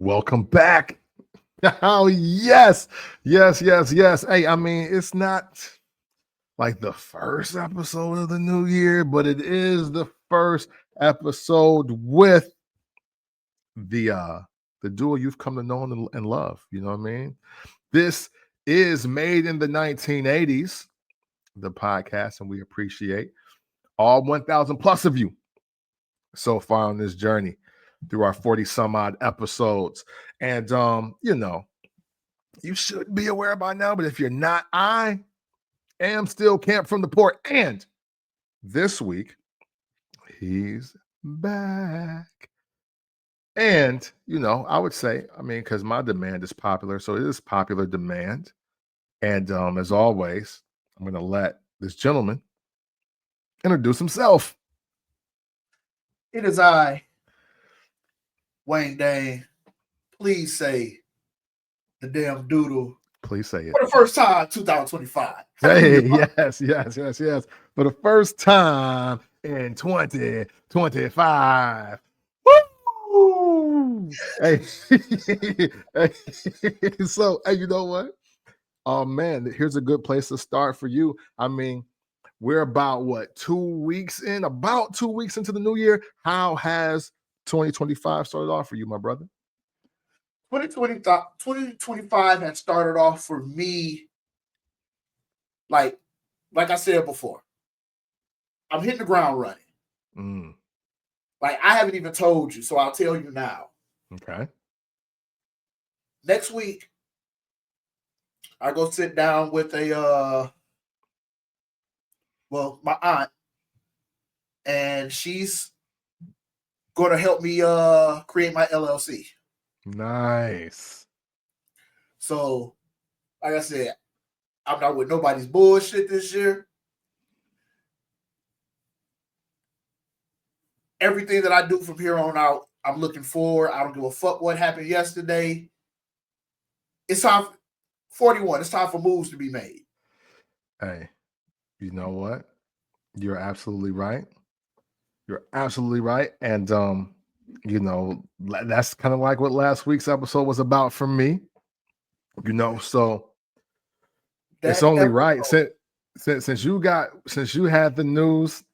Welcome back. Oh, yes. Yes, yes, yes. Hey, I mean, it's not like the first episode of the new year, but it is the first episode with the duo you've come to know and love. You know what I mean? This is Made in the 1980s, the podcast, and we appreciate all 1,000 plus of you so far on this journey through our 40 some odd episodes. And you should be aware by now, but if you're not, I am still Camp from the Port. And this week, he's back. And, I would say, because my demand is popular, so it is popular demand. And as always, I'm going to let this gentleman introduce himself. It is I, Wayne Dane. Please say the damn doodle. Please say it. For the first time, 2025. Hey, yes. For the first time in 2025. Woo! Hey, so, hey, you know what? Oh, man, here's a good place to start for you. I mean, we're about, 2 weeks in? About 2 weeks into the new year. How has 2025 started off for you, my brother? 2025 had started off for me, like I said before, I'm hitting the ground running. Like, I haven't even told you, so I'll tell you now. Okay. Next week, I go sit down with my aunt, and she's going to help me create my LLC. Nice. So, like I said, I'm not with nobody's bullshit this year. Everything that I do from here on out, I'm looking forward. I don't give a fuck what happened yesterday. It's time 41. It's time for moves to be made. Hey, you know what? You're absolutely right. You're absolutely right. And that's kind of like what last week's episode was about for me. So it's only right. Since you had the news,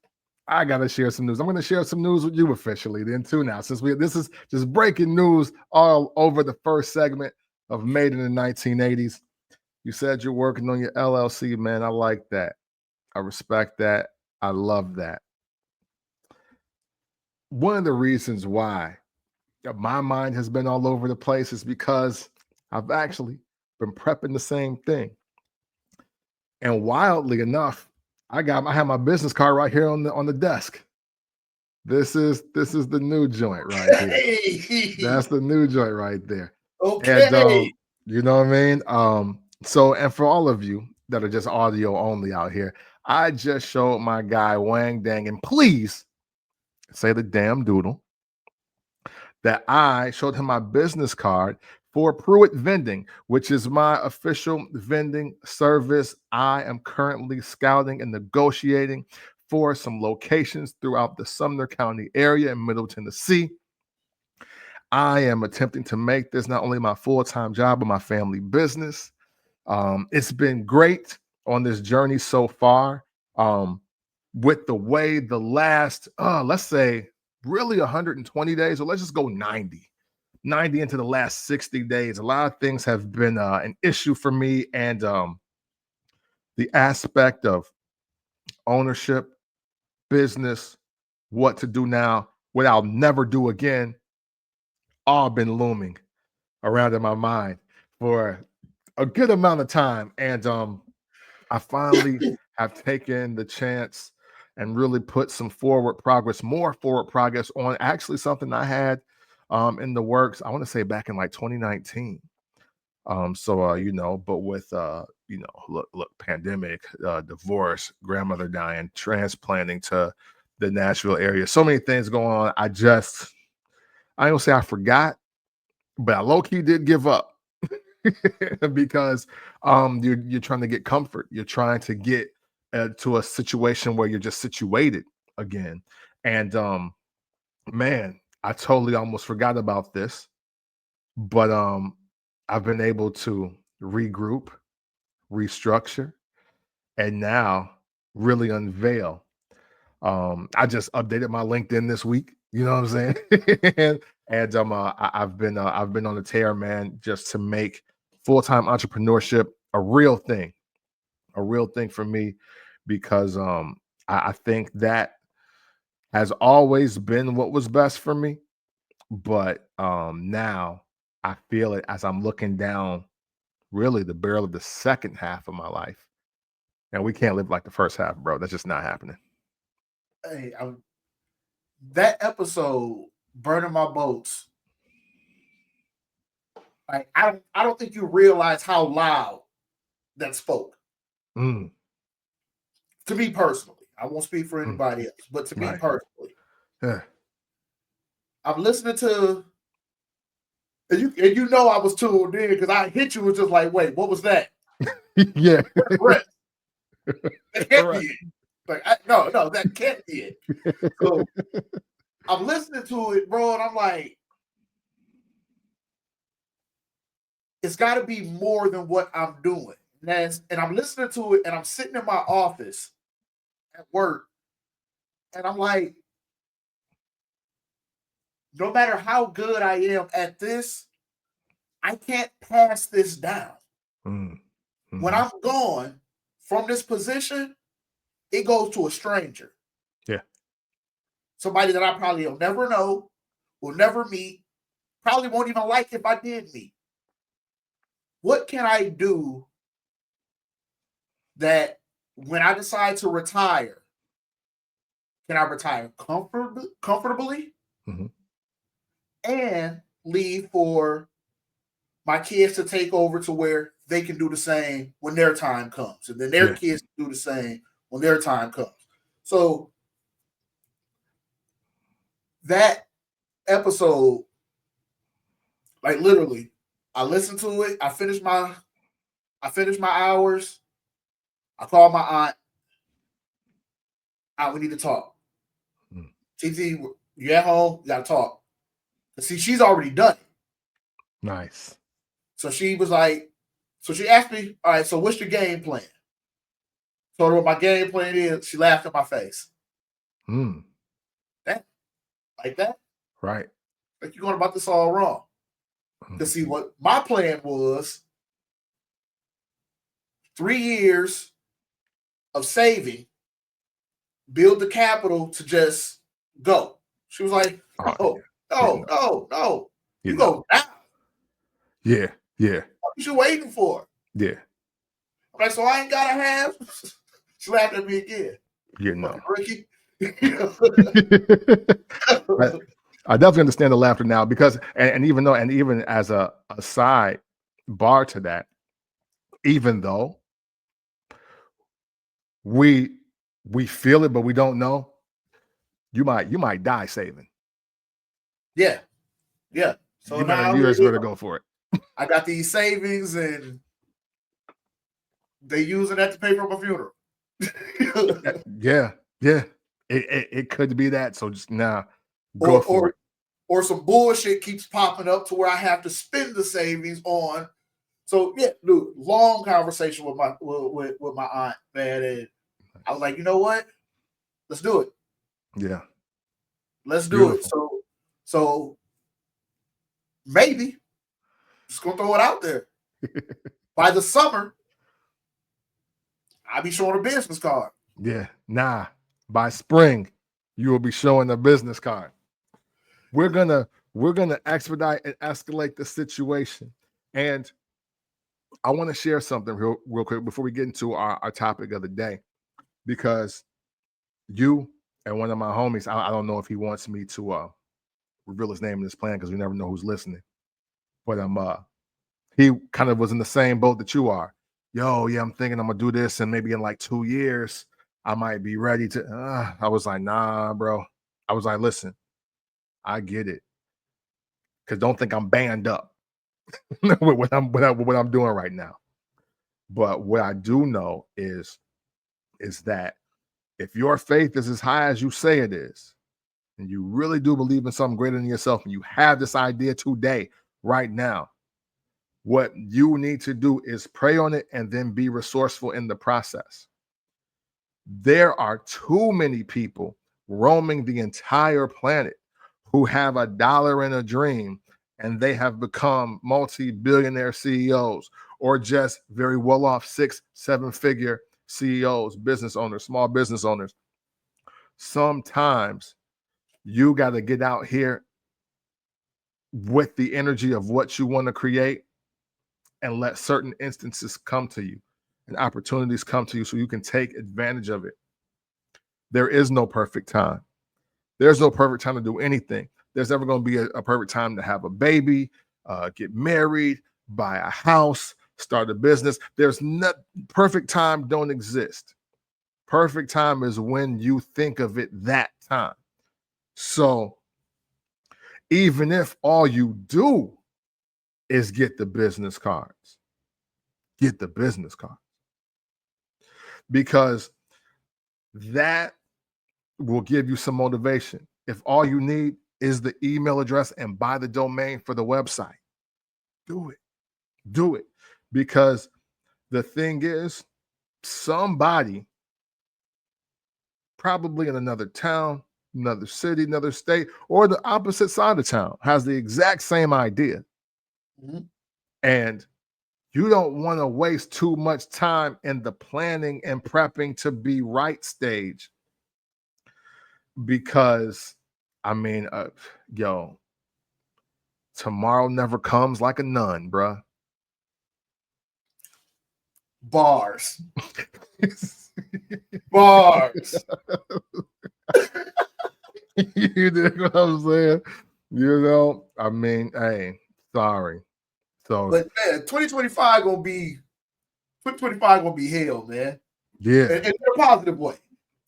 I gotta share some news. I'm gonna share some news with you officially then too now. Since this is just breaking news all over the first segment of Made in the 1980s. You said you're working on your LLC, man. I like that. I respect that. I love that. One of the reasons why my mind has been all over the place is because I've actually been prepping the same thing. And wildly enough, I have my business card right here on the desk. This is the new joint right here. That's the new joint right there. Okay. And you know what I mean? So, and for all of you that are just audio only out here, I just showed my guy Wang Dang, and please say the damn doodle, that I showed him my business card for Pruitt Vending, which is my official vending service. I am currently scouting and negotiating for some locations throughout the Sumner County area in Middle Tennessee. I am attempting to make this not only my full-time job, but my family business. It's been great on this journey so far. With the way the last, let's say, really 120 days, or let's just go 90 into the last 60 days. A lot of things have been an issue for me, and the aspect of ownership, business, what to do now, what I'll never do again, all been looming around in my mind for a good amount of time. And I finally have taken the chance and really put some more forward progress on actually something I had in the works. I want to say back in like 2019. But with look, pandemic, divorce, grandmother dying, transplanting to the Nashville area, so many things going on. I don't say I forgot, but I low-key did give up. Because you're trying to get comfort. You're trying to get to a situation where you're just situated again. And man, I totally almost forgot about this. But I've been able to regroup, restructure, and now really unveil. I just updated my LinkedIn this week. You know what I'm saying? and I've been on the tear, man, just to make full-time entrepreneurship a real thing for me, because I think that has always been what was best for me. But now I feel it as I'm looking down really the barrel of the second half of my life. And we can't live like the first half, bro. That's just not happening. Hey, that episode, Burning My Boats, like I don't think you realize how loud that spoke. Mm. To me personally, I won't speak for anybody else, but to me personally, yeah. I'm listening to, and you know I was tuned in because I hit you was just like, wait, what was that? Yeah. That can't be it. Like, no, that can't be it. So I'm listening to it, bro, and I'm like, it's got to be more than what I'm doing. And I'm listening to it, and I'm sitting in my office at work, and I'm like, no matter how good I am at this, I can't pass this down. Mm-hmm. When I'm gone from this position, it goes to a stranger. Yeah. Somebody that I probably will never know, will never meet, probably won't even like if I did meet. What can I do that when I decide to retire, can I retire comfortably and leave for my kids to take over to where they can do the same when their time comes, and then their kids do the same when their time comes. So that episode, like literally, I listened to it. I finished my hours. I called my aunt. Aunt, we need to talk. TT, you at home? You gotta talk. See, she's already done it. Nice. So she was like, so she asked me, all right, so what's your game plan? Told her what my game plan is. She laughed in my face. That, like that? Right. Like you're going about this all wrong. To see what my plan was, 3 years of saving, build the capital to just go. She was like, no. You go now. Yeah. What you waiting for? Yeah. I'm like, so I ain't gotta have. She laughed at me again. You know. Ricky. I definitely understand the laughter now, because and even as a side bar to that, even though we feel it but we don't know, you might die saving. Yeah. So now you just better go for it. I got these savings and they using that to pay for my funeral. Yeah. It could be that. So just now go for it. Or some bullshit keeps popping up to where I have to spend the savings on. So yeah, dude, long conversation with my aunt, man, and I was like, you know what? Let's do it. Yeah, let's do it. So maybe just gonna throw it out there. By the summer, I'll be showing a business card. Yeah, by spring, you will be showing a business card. We're gonna expedite and escalate the situation. And I want to share something real quick before we get into our topic of the day, because you and one of my homies, I don't know if he wants me to reveal his name in this plan because we never know who's listening, but he kind of was in the same boat that you are. Yo, yeah, I'm thinking I'm gonna do this, and maybe in like 2 years I might be ready to. I was like, nah, bro. I was like, listen, I get it, because don't think I'm banned up with what I'm doing right now. But what I do know is that if your faith is as high as you say it is, and you really do believe in something greater than yourself, and you have this idea today, right now. What you need to do is pray on it and then be resourceful in the process. There are too many people roaming the entire planet who have a dollar and a dream, and they have become multi-billionaire CEOs or just very well-off 6-7 figure CEOs, business owners, small business owners. Sometimes you got to get out here with the energy of what you want to create and let certain instances come to you and opportunities come to you so you can take advantage of it. There is no perfect time. There's no perfect time to do anything. There's never going to be a perfect time to have a baby, get married, buy a house, start a business. There's not perfect time don't exist. Perfect time is when you think of it that time. So even if all you do is get the business cards, get the business cards. Because that will give you some motivation. If all you need is the email address and buy the domain for the website, do it. Do it. Because the thing is, somebody probably in another town, another city, another state, or the opposite side of town has the exact same idea. Mm-hmm. And you don't want to waste too much time in the planning and prepping to be right stage. Because, I mean, tomorrow never comes like a nun, bruh. Bars. Bars. You dig what I'm saying? You know, I mean, hey, sorry. So, but man, 2025 gonna be hell, man. Yeah, in a positive way.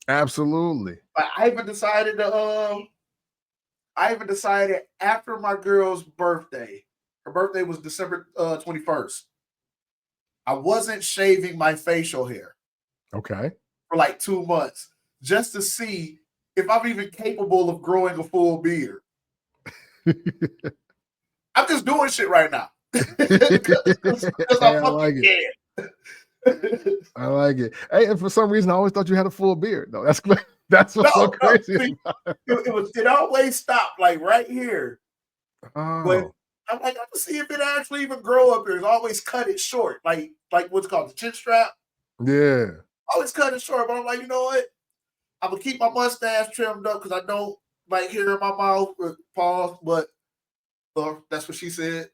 Absolutely. I even decided after my girl's birthday. Her birthday was December 21st. I wasn't shaving my facial hair. Okay. For like 2 months, just to see if I'm even capable of growing a full beard. I'm just doing shit right now. Because I like it. I like it. Hey, and for some reason, I always thought you had a full beard, though. That's what's so crazy. See, it always stopped like right here. Oh. But I'm like, I can see if it actually even grow up here. It's always cut it short, like what's called the chin strap. Yeah. Always cut it short, but I'm like, you know what? I'm gonna keep my mustache trimmed up because I don't like hearing my mouth pause, but that's what she said.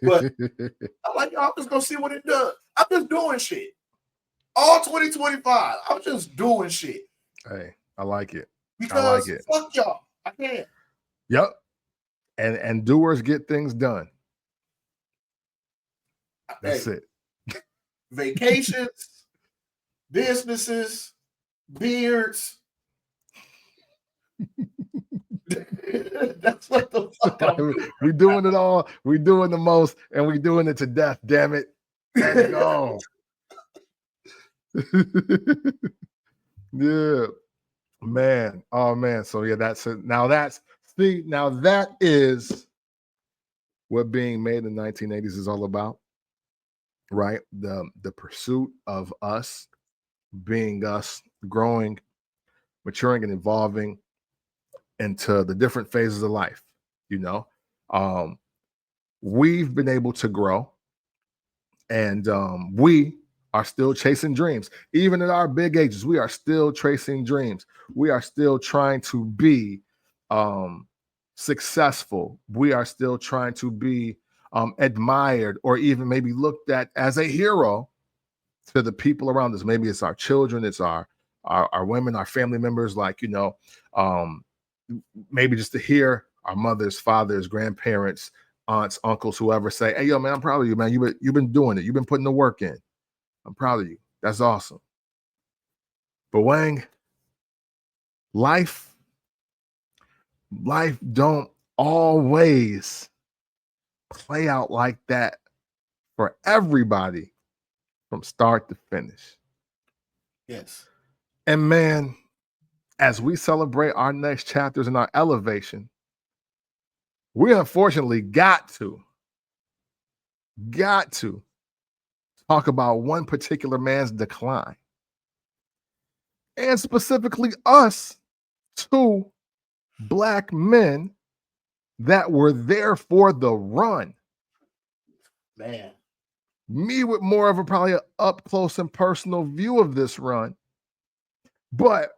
But I'm like, I'm just gonna see what it does. I'm just doing shit. All 2025, I'm just doing shit. Hey, I like it. Because I like it. Fuck y'all. I can't. Yep. And doers get things done. That's it. Vacations, businesses, beards. That's what the fuck I'm doing. We're doing it all. We're doing the most, and we're doing it to death. Damn it! Let's go. Yeah, man. Oh man. So yeah, that's it. Now that is what being made in the 1980s is all about, right? The pursuit of us being us, growing, maturing, and evolving into the different phases of life. You know, we've been able to grow, and we are still chasing dreams. Even at our big ages, we are still chasing dreams. We are still trying to be successful. We are still trying to be admired or even maybe looked at as a hero to the people around us. Maybe it's our children, it's our women, our family members, like, you know, maybe just to hear our mothers, fathers, grandparents, aunts, uncles, whoever say, hey, yo, man, I'm proud of you, man. You've been doing it. You've been putting the work in. I'm proud of you. That's awesome. But Wang, life don't always play out like that for everybody from start to finish. Yes. And man, as we celebrate our next chapters in our elevation, we unfortunately got to got to talk about one particular man's decline. And specifically us, two black men that were there for the run. Man. Me with more of a probably an up close and personal view of this run. But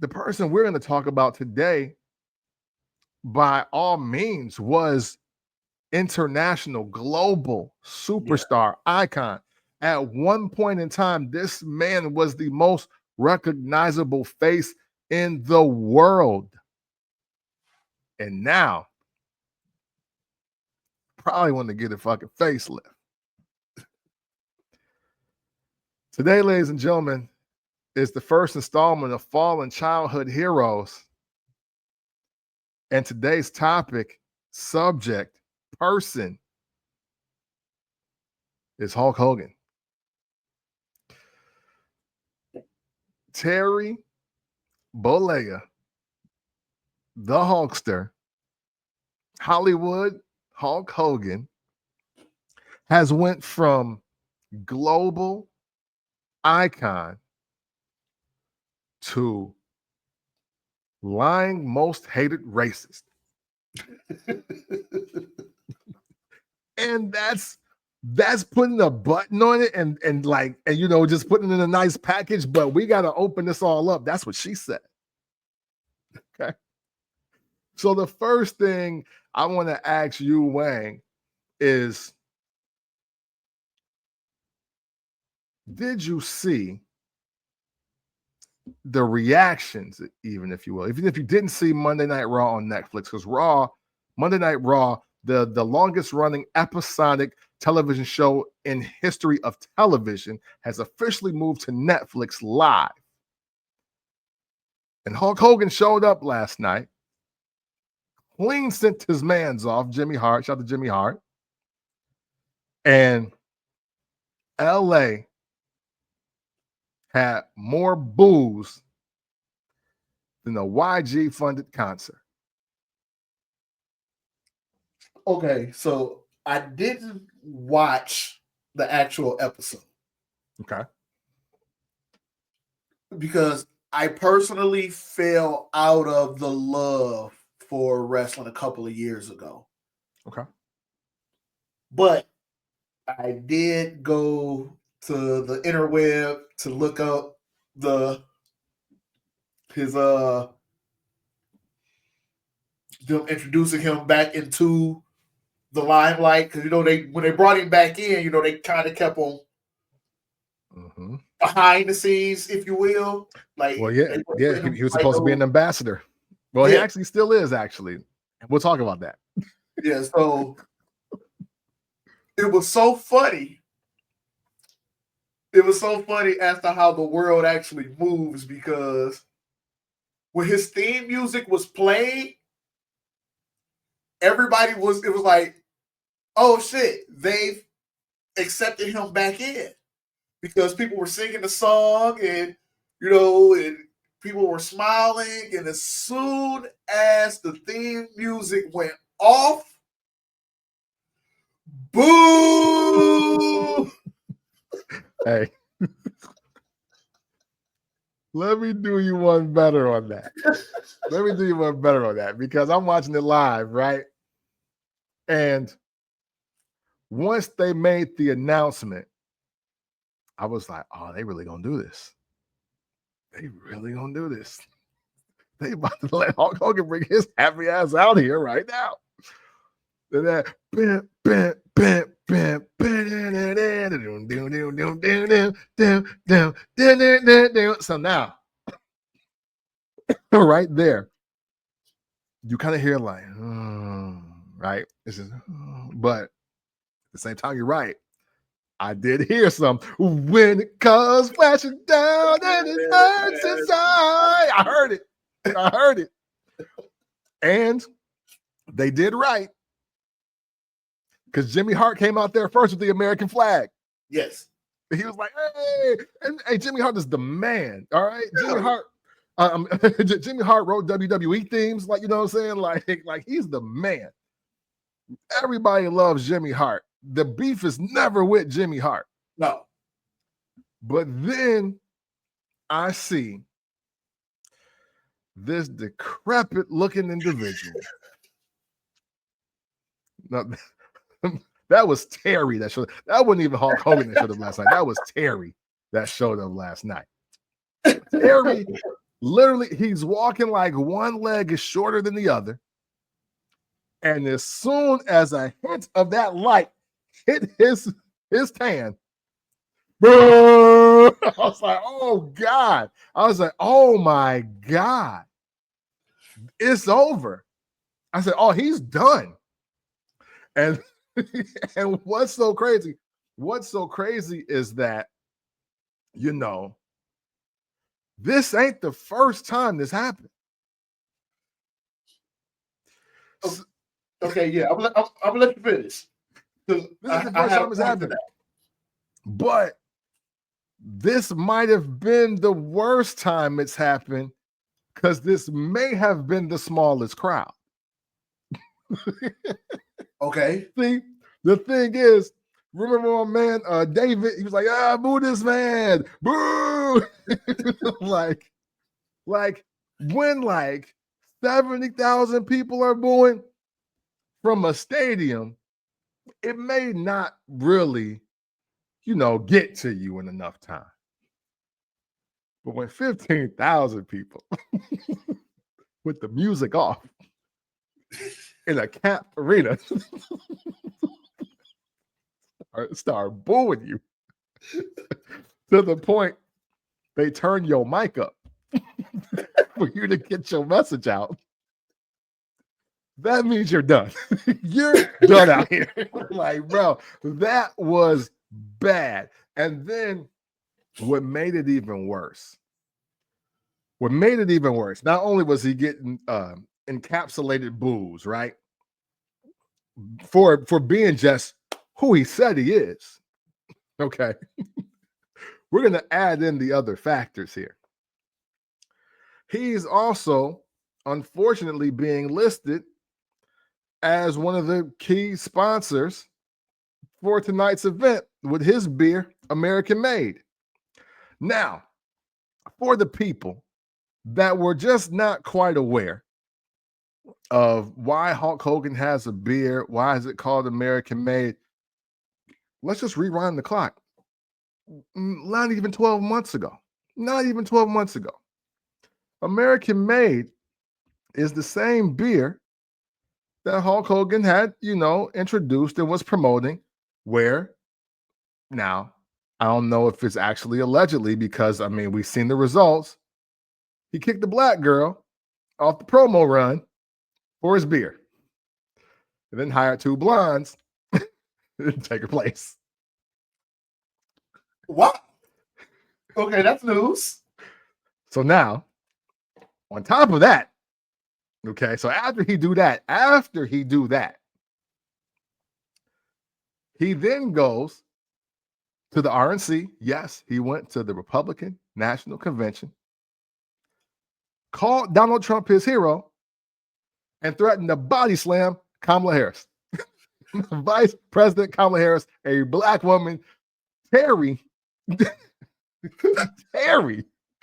the person we're going to talk about today, by all means, was international, global superstar icon. At one point in time, this man was the most recognizable face in the world. And now, probably want to get a fucking facelift. Today, ladies and gentlemen, is the first installment of Fallen Childhood Heroes. And today's topic, subject, person, is Hulk Hogan. Terry Bollea, the Hulkster, Hollywood Hulk Hogan, has went from global icon to lying most hated racist. And that's putting a button on it and you know, just putting it in a nice package, but we got to open this all up. That's what she said. Okay. So the first thing I want to ask you, Wang, is did you see the reactions, even if you will, even if you didn't see Monday Night Raw on Netflix, because Monday Night Raw, the longest running episodic television show in history of television, has officially moved to Netflix live. And Hulk Hogan showed up last night, clean sent his mans off, Jimmy Hart, shout out to Jimmy Hart. And LA had more boos than a YG funded concert. Okay, so I didn't watch the actual episode. Okay. Because I personally fell out of the love for wrestling a couple of years ago. Okay. But I did go to the interweb to look up his them introducing him back into the limelight, because you know when they brought him back in, you know, they kind of kept him behind the scenes, if you will. Like, well, yeah, he was supposed to be an ambassador. Well, he actually still is, actually. We'll talk about that. Yeah, so it was so funny. It was so funny as to how the world actually moves, because when his theme music was played, it was like, oh shit, they've accepted him back in, because people were singing the song and, you know, and people were smiling. And as soon as the theme music went off, boo! Hey, let me do you one better on that. Because I'm watching it live, right? And once they made the announcement, I was like, oh, they really gonna do this. They about to let Hulk Hogan bring his happy ass out here right now. And that so now, right there, you kind of hear like, right? It's just, but at the same time, you're right. I did hear some when it comes flashing down and it hurts inside. I heard it. And they did right, because Jimmy Hart came out there first with the American flag. Yes. He was like, hey, and hey, Jimmy Hart is the man. All right. Jimmy Hart wrote WWE themes, like, you know what I'm saying? Like he's the man. Everybody loves Jimmy Hart. the beef is never with Jimmy Hart. No. But then I see this decrepit looking individual. Now, that was Terry that showed. That wasn't even Hulk Hogan that showed up last night. That was Terry that showed up last night. Terry, literally, he's walking like one leg is shorter than the other. And as soon as a hint of that light hit his tan, I was like, oh God. I was like, oh my God. It's over. I said, oh, he's done. And and what's so crazy? What's so crazy is that, you know, this ain't the first time this happened. Okay, yeah, I'm gonna let you finish. This is the first time it's happened. But this might have been the worst time it's happened because this may have been the smallest crowd. Okay. See, the thing is, remember my man David? He was like, boo this man, boo! like when like 70,000 people are booing from a stadium, it may not really, get to you in enough time. But when 15,000 people with the music off in a capped arena start booing you to the point they turn your mic up for you to get your message out, that means you're done. You're done out here. Like, bro, that was bad. And then what made it even worse, not only was he getting encapsulated boos, right? For being just who he said he is. Okay. We're going to add in the other factors here. He's also, unfortunately, being listed as one of the key sponsors for tonight's event with his beer, American Made. Now, for the people that were just not quite aware of why Hulk Hogan has a beer, why is it called American Made, let's just rewind the clock. Not even 12 months ago. American Made is the same beer that Hulk Hogan had, introduced and was promoting, where now, I don't know if it's actually allegedly because, we've seen the results. He kicked the black girl off the promo run for his beer and then hired two blondes to take her place. What? Okay, that's news. So now, on top of that, okay, so after he do that, he then goes to the RNC. Yes, he went to the Republican National Convention, called Donald Trump his hero, and threatened to body slam Kamala Harris. Vice President Kamala Harris, a black woman, Terry, because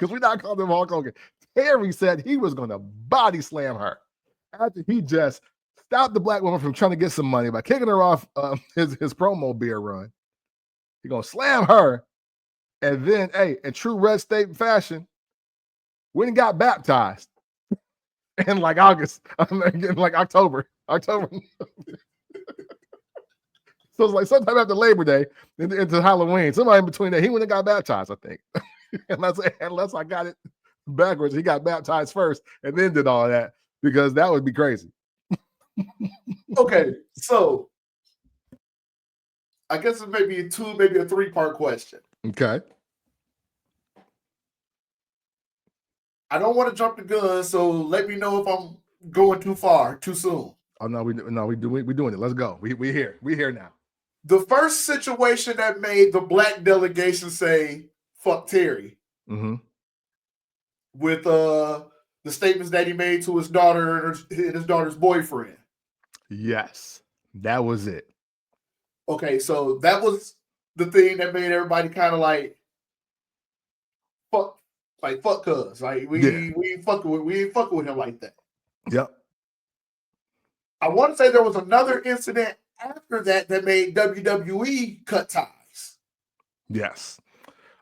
we're not calling him Hulk Hogan. Terry said he was going to body slam her after he just stopped the black woman from trying to get some money by kicking her off his promo beer run. He's going to slam her. And then, in true red state fashion, went and got baptized in like August, in like October. So it's like sometime after Labor Day into Halloween, somebody in between that, he went and got baptized, I think. unless I got it backwards, he got baptized first and then did all that, because that would be crazy. Okay, so I guess it may be a 3-part question. Okay. I don't want to jump the gun, so let me know if I'm going too far, too soon. Oh no, we're doing it. Let's go. We here now. The first situation that made the black delegation say "fuck Terry" with the statements that he made to his daughter and his daughter's boyfriend. Yes, that was it. Okay, so that was the thing that made everybody kind of like fuck cuz. Like we ain't fucking with him like that. Yep. I want to say there was another incident after that made WWE cut ties. Yes.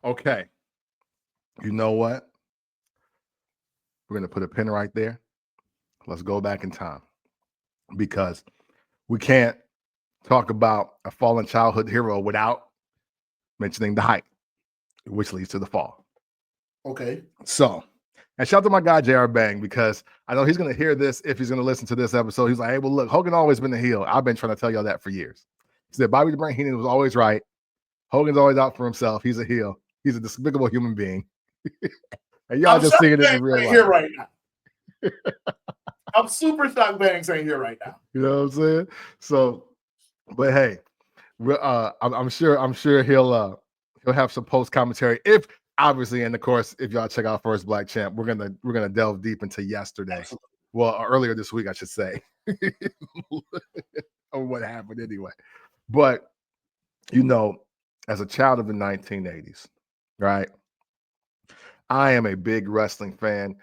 Okay. You know what? We're going to put a pin right there. Let's go back in time, because we can't talk about a fallen childhood hero without mentioning the height, which leads to the fall. Okay. So, and shout out to my guy, JR Bang, because I know he's going to hear this if he's going to listen to this episode. He's like, hey, well, look, Hogan always been the heel. I've been trying to tell y'all that for years. He said, Bobby the Brain Heenan was always right. Hogan's always out for himself. He's a heel. He's a despicable human being. And y'all just seeing it in real life. Here right now. I'm super shocked Banks ain't here right now. You know what I'm saying? So, but hey, I'm sure he'll have some post commentary. If obviously, and of course, if y'all check out First Black Champ, we're gonna delve deep into yesterday. Absolutely. Well, earlier this week, I should say, or what happened anyway. But you know, as a child of the 1980s, right? I am a big wrestling fan.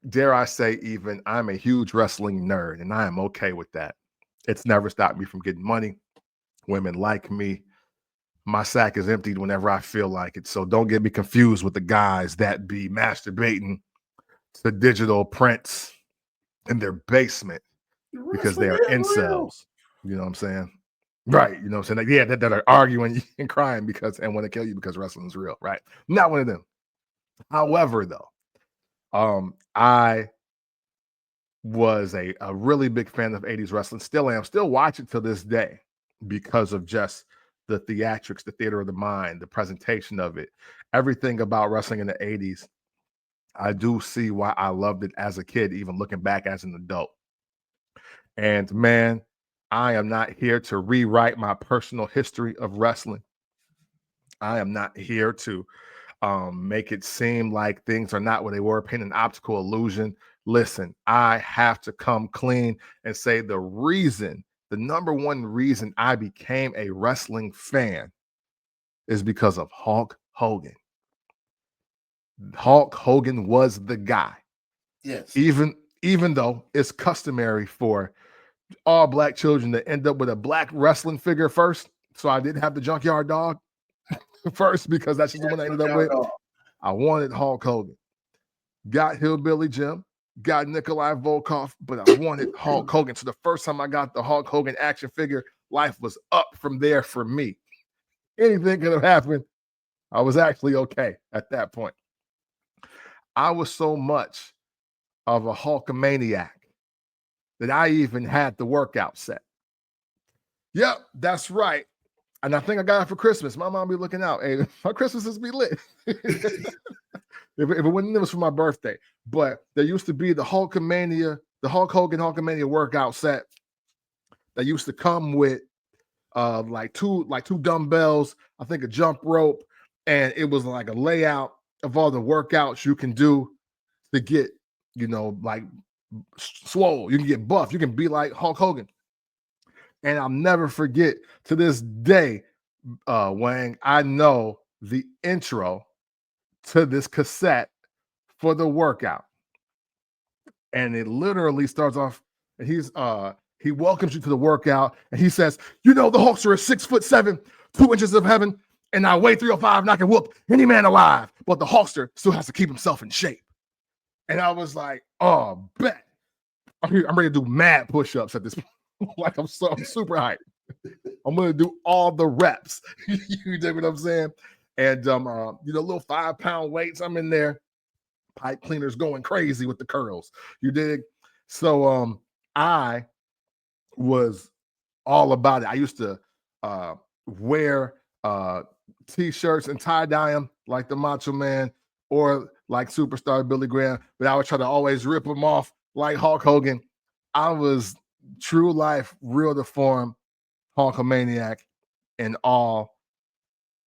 Dare I say, even I'm a huge wrestling nerd, and I am okay with that. It's never stopped me from getting money. Women like me. My sack is emptied whenever I feel like it. So don't get me confused with the guys that be masturbating to digital prints in their basement because they are incels. You know what I'm saying? Right. You know what I'm saying? Like, yeah, that are arguing and crying and want to kill you because wrestling is real. Right. Not one of them. However, though, I was a really big fan of 80s wrestling. Still am. Still watch it till this day because of just the theatrics, the theater of the mind, the presentation of it, everything about wrestling in the 80s. I do see why I loved it as a kid, even looking back as an adult. And man, I am not here to rewrite my personal history of wrestling. I am not here to make it seem like things are not what they were, paint an optical illusion. Listen, I have to come clean and say the number one reason I became a wrestling fan is because of Hulk Hogan. Hulk Hogan was the guy. Yes. Even though it's customary for all black children to end up with a black wrestling figure first. So I did have the Junkyard Dog first because that's just the one I ended up with. I wanted Hulk Hogan. Got Hillbilly Jim, got Nikolai Volkov, but I wanted Hulk Hogan. So the first time I got the Hulk Hogan action figure, life was up from there for me. Anything could have happened. I was actually okay at that point. I was so much of a Hulkamaniac that I even had the workout set. Yep, that's right. And I think I got it for Christmas. My mom be looking out. Hey, my Christmases be lit. if it wasn't, it was for my birthday. But there used to be the Hulk Hogan Hulkamania workout set that used to come with like two dumbbells, I think a jump rope, and it was like a layout of all the workouts you can do to get, like swole. You can get buff. You can be like Hulk Hogan. And I'll never forget to this day, Wang, I know the intro to this cassette for the workout. And it literally starts off, and he welcomes you to the workout, and he says, the Hulkster is 6'7", 2 inches of heaven, and I weigh 305, and I can whoop any man alive, but the Hulkster still has to keep himself in shape. And I was like, oh, bet. I'm ready to do mad push-ups at this point. Like I'm super hyped. I'm gonna do all the reps. You dig what I'm saying? And little 5-pound weights. I'm in there. Pipe cleaners going crazy with the curls. You dig? So I was all about it. I used to wear t-shirts and tie-dye them like the Macho Man or like Superstar Billy Graham, but I would try to always rip them off like Hulk Hogan. I was true life, real to form Hulkamaniac in all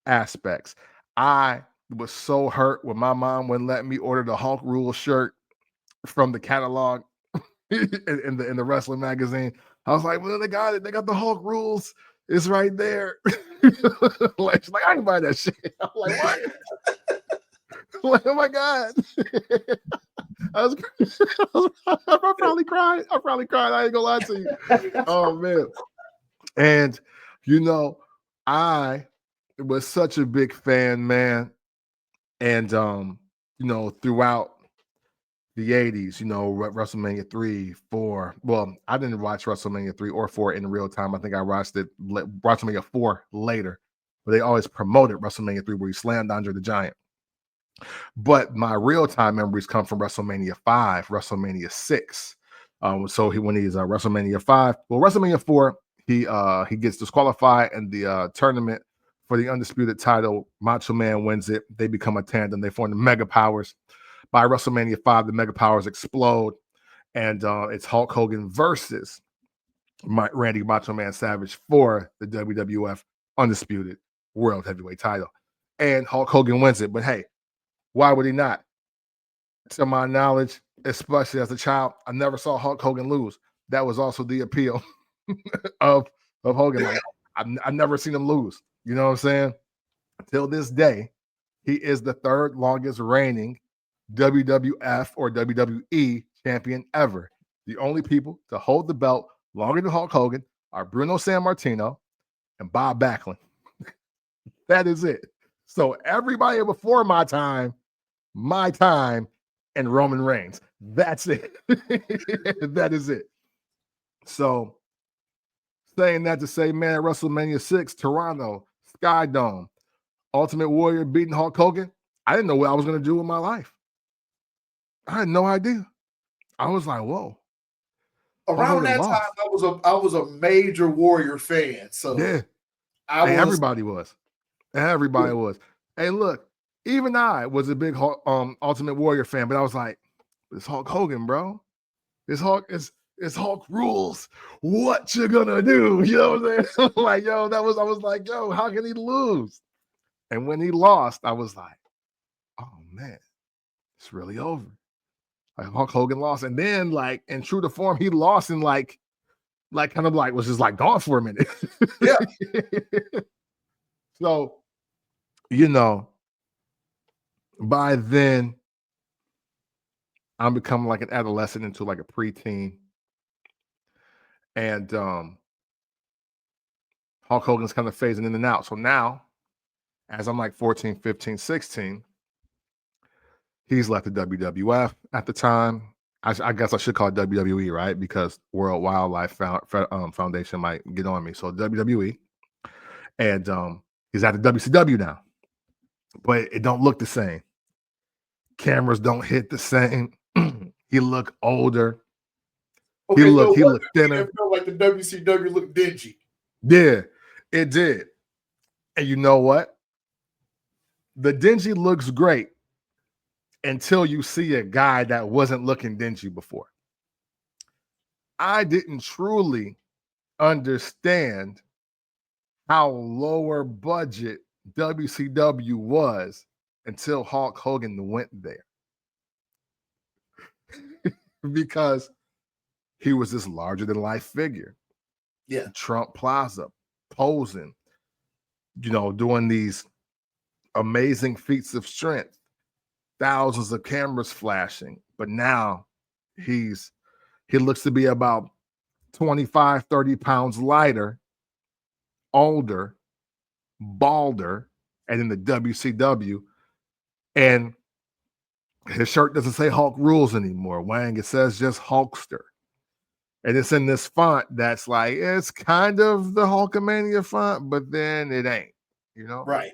aspects. I was so hurt when my mom wouldn't let me order the Hulk Rule shirt from the catalog in the wrestling magazine. I was like, well, they got it. They got the Hulk Rules. It's right there. like I ain't buy that shit. I'm like, what? like, oh my God. I probably cried. I probably cried. I ain't gonna lie to you. Oh man. And you know, I was such a big fan, man. And you know, throughout the 80s, you know, WrestleMania 3, 4. Well, I didn't watch WrestleMania 3 or 4 in real time. I think I watched WrestleMania 4 later. But they always promoted WrestleMania 3 where he slammed Andre the Giant. But my real-time memories come from WrestleMania 5, WrestleMania 6. So when he's WrestleMania 5, well, WrestleMania 4, he gets disqualified in the tournament for the undisputed title. Macho Man wins it. They become a tandem. They form the Mega Powers. By WrestleMania 5, the Mega Powers explode, and it's Hulk Hogan versus Randy Macho Man Savage for the WWF Undisputed World Heavyweight title. And Hulk Hogan wins it. But hey, why would he not? To my knowledge, especially as a child, I never saw Hulk Hogan lose. That was also the appeal of Hogan. Like, I've never seen him lose. You know what I'm saying? Till this day, he is the third longest reigning WWF or WWE champion ever. The only people to hold the belt longer than Hulk Hogan are Bruno Sammartino and Bob Backlund. That is it. So everybody before my time, and Roman Reigns. That's it. That is it. So saying that to say, man, WrestleMania 6, Toronto, Sky Dome, Ultimate Warrior beating Hulk Hogan. I didn't know what I was going to do with my life. I had no idea. I was like, whoa. Around that time, I was a major Warrior fan. So yeah, everybody was. Everybody was. Hey, look, even I was a big Ultimate Warrior fan, but I was like, it's Hulk Hogan, bro. It's Hulk rules. What you gonna do? You know what I'm saying? like, yo, I was like, yo, how can he lose? And when he lost, I was like, oh man, it's really over. Like Hulk Hogan lost. And then, like, in true to form, he lost and like kind of like was just like gone for a minute. Yeah. So, you know, by then, I'm becoming like an adolescent into like a preteen. And Hulk Hogan's kind of phasing in and out. So now, as I'm like 14, 15, 16, he's left the WWF at the time. I guess I should call it WWE, right? Because World Wildlife Foundation might get on me. So WWE. And he's at the WCW now. But it don't look the same. Cameras don't hit the same. He look older. Okay, he looked thinner. It felt like the WCW looked dingy. Yeah, it did. And you know what? The dingy looks great until you see a guy that wasn't looking dingy before. I didn't truly understand how lower budget WCW was until Hulk Hogan went there. Because he was this larger than life figure. Yeah. Trump Plaza, posing, you know, doing these amazing feats of strength, thousands of cameras flashing. But now he looks to be about 25, 30 pounds lighter, older, balder, and in the WCW. And his shirt doesn't say Hulk rules anymore, Wang. It says just Hulkster. And it's in this font that's like, it's kind of the Hulkamania font, but then it ain't, you know? Right.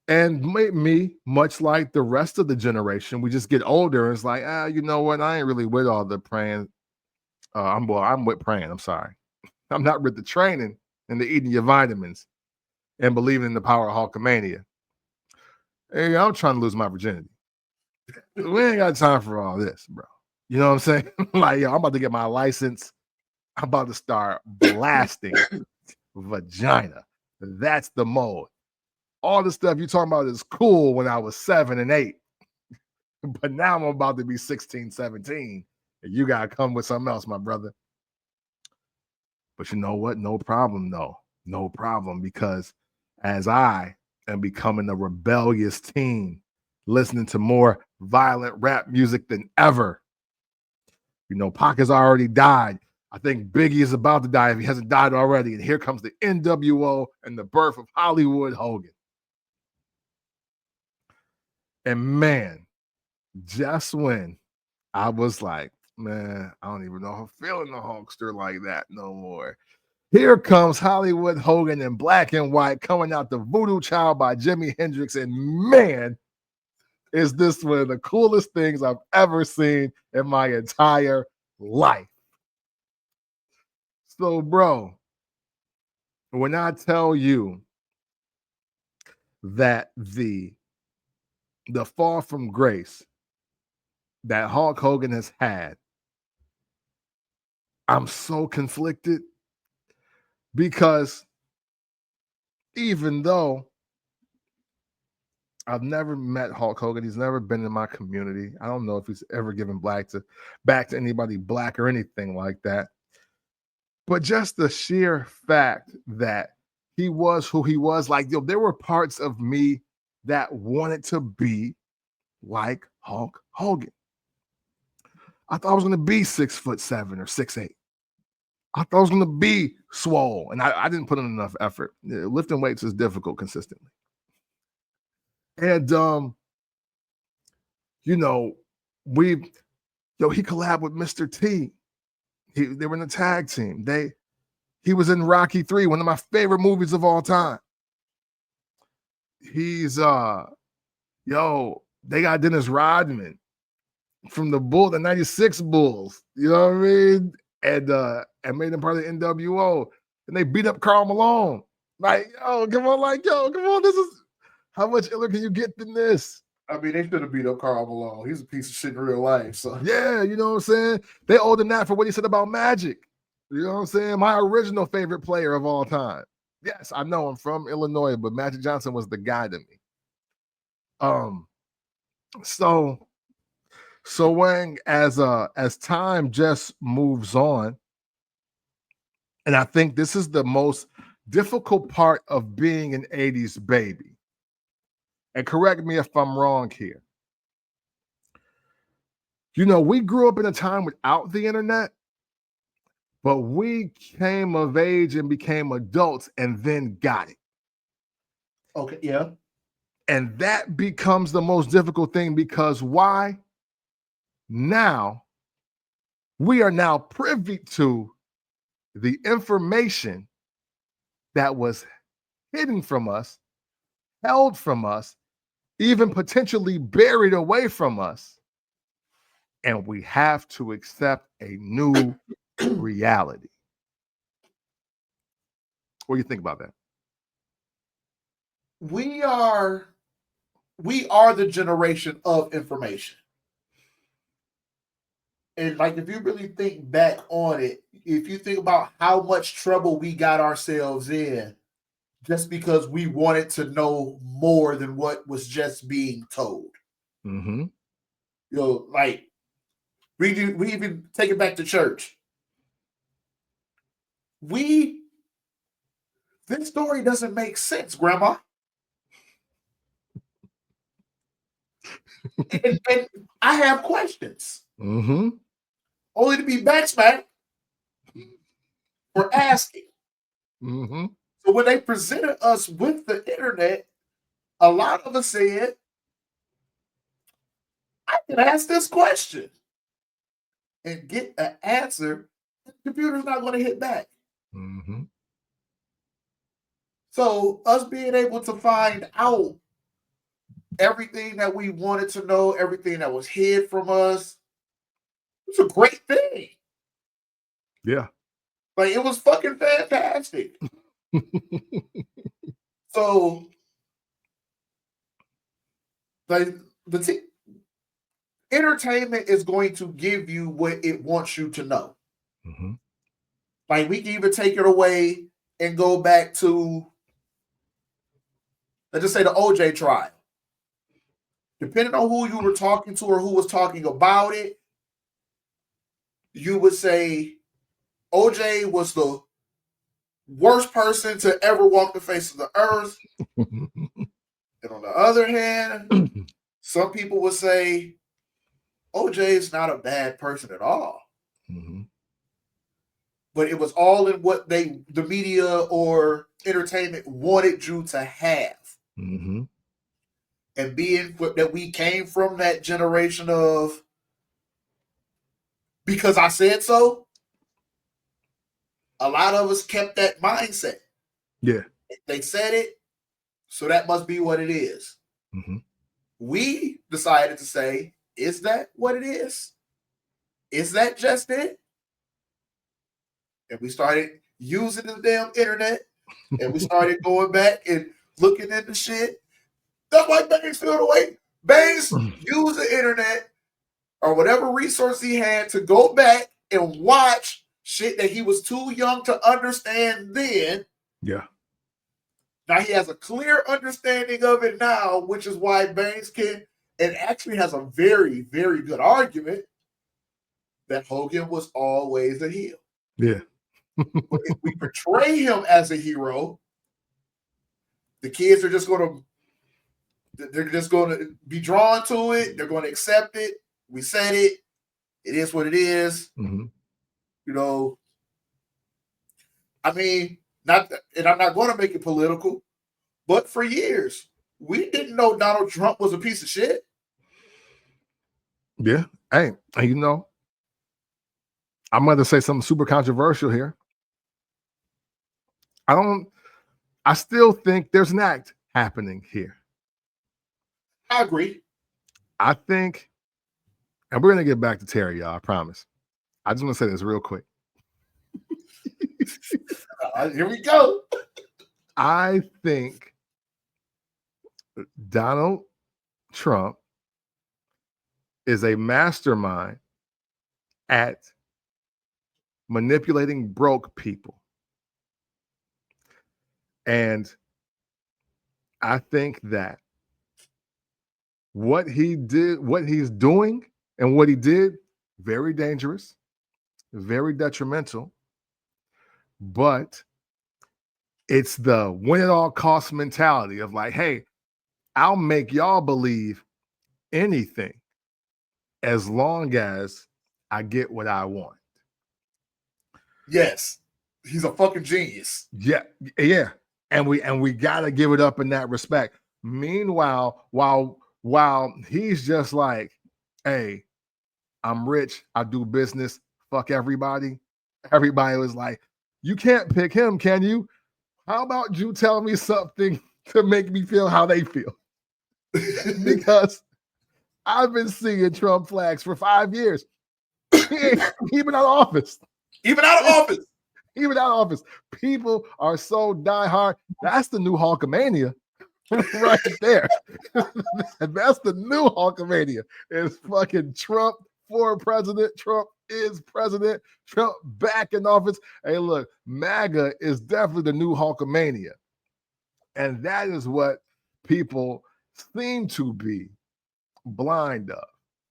And me, much like the rest of the generation, we just get older and it's like, you know what? I ain't really with all the praying. I'm with praying. I'm sorry. I'm not with the training and the eating your vitamins and believing in the power of Hulkamania. Hey, I'm trying to lose my virginity. We ain't got time for all this, bro. You know what I'm saying? like, yo, I'm about to get my license. I'm about to start blasting vagina. That's the mode. All the stuff you're talking about is cool when I was 7 and 8. But now I'm about to be 16, 17. And you got to come with something else, my brother. But you know what? No problem, though. No problem, because as I am becoming a rebellious teen, listening to more violent rap music than ever. You know, Pac has already died. I think Biggie is about to die if he hasn't died already. And here comes the NWO and the birth of Hollywood Hogan. And man, just when I was like, man, I don't even know if I'm feeling the Hulkster like that no more. Here comes Hollywood Hogan in black and white coming out the Voodoo Child by Jimi Hendrix. And man, is this one of the coolest things I've ever seen in my entire life. So, bro, when I tell you that the fall from grace that Hulk Hogan has had, I'm so conflicted, because even though I've never met Hulk Hogan, he's never been in my community. I don't know if he's ever given back to anybody black or anything like that. But just the sheer fact that he was who he was, like, yo, there were parts of me that wanted to be like Hulk Hogan. I thought I was going to be 6'7" or 6'8". I thought I was going to be swole, and I didn't put in enough effort. Lifting weights is difficult consistently. And, you know, he collabed with Mr. T. They were in a tag team. He was in Rocky 3, one of my favorite movies of all time. He's, they got Dennis Rodman from the 96 Bulls, you know what I mean? And made him part of the NWO. And they beat up Karl Malone. Like, come on, this is, how much iller can you get than this? I mean, they should have beat up Karl Malone. He's a piece of shit in real life. So yeah, you know what I'm saying? They owed him that for what he said about Magic. You know what I'm saying? My original favorite player of all time. Yes, I know I'm from Illinois, but Magic Johnson was the guy to me. So when as time just moves on, and I think this is the most difficult part of being an 80s baby. And correct me if I'm wrong here. You know, we grew up in a time without the internet, but we came of age and became adults and then got it. Okay, yeah. And that becomes the most difficult thing, because why? Now, we are now privy to the information that was hidden from us, held from us, even potentially buried away from us. And we have to accept a new reality. What do you think about that? We are the generation of information. And like, if you really think back on it, if you think about how much trouble we got ourselves in just because we wanted to know more than what was just being told. Mm-hmm. You know, like, we even take it back to church. This story doesn't make sense, Grandma. and I have questions. Mm-hmm. Only to be backsmacked for asking. Mm-hmm. So when they presented us with the internet, a lot of us said, I can ask this question and get an answer. The computer's not going to hit back. Mm-hmm. So us being able to find out everything that we wanted to know, everything that was hid from us, it's a great thing. Yeah. Like, it was fucking fantastic. So, like, entertainment is going to give you what it wants you to know. Mm-hmm. Like, we can even take it away and go back to, let's just say, the OJ trial. Depending on who you were talking to or who was talking about it, you would say OJ was the worst person to ever walk the face of the earth. And on the other hand, some people would say OJ is not a bad person at all. Mm-hmm. But it was all in what the media or entertainment wanted you to have. Mm-hmm. And being that we came from that generation of because I said so, a lot of us kept that mindset. Yeah. They said it, so that must be what it is. Mm-hmm. We decided to say, is that what it is? Is that just it? And we started using the damn internet, and we started going back and looking at the shit. That's why Bangs feel the way. Bangs used the internet or whatever resource he had to go back and watch shit that he was too young to understand then. Yeah. Now he has a clear understanding of it now, which is why Bangs can and actually has a very, very good argument that Hogan was always a heel. Yeah. But if we portray him as a hero, the kids are just going to be drawn to it. They're going to accept it. We said it. It is what it is. Mm-hmm. You know, I mean, and I'm not going to make it political, but for years, we didn't know Donald Trump was a piece of shit. Yeah. Hey, you know, I'm going to say something super controversial here. I still think there's an act happening here. I agree. I think, and we're going to get back to Terry, y'all, I promise. I just want to say this real quick. Here we go. I think Donald Trump is a mastermind at manipulating broke people. And I think that what he did, what he's doing, and what he did, very dangerous, very detrimental. But it's the win at all costs mentality of like, hey, I'll make y'all believe anything as long as I get what I want. Yes. He's a fucking genius. Yeah. And we gotta give it up in that respect. Meanwhile, while he's just like, hey, I'm rich, I do business, fuck everybody. Everybody was like, you can't pick him, can you? How about you tell me something to make me feel how they feel? Because I've been seeing Trump flags for 5 years. Even out of office. Even out of office. Even out of office. People are so diehard. That's the new Hulkamania right there. That's the new Hulkamania. It's fucking Trump for president. Trump is president. Trump back in office. Hey, look, MAGA is definitely the new Hulkamania. And that is what people seem to be blind of.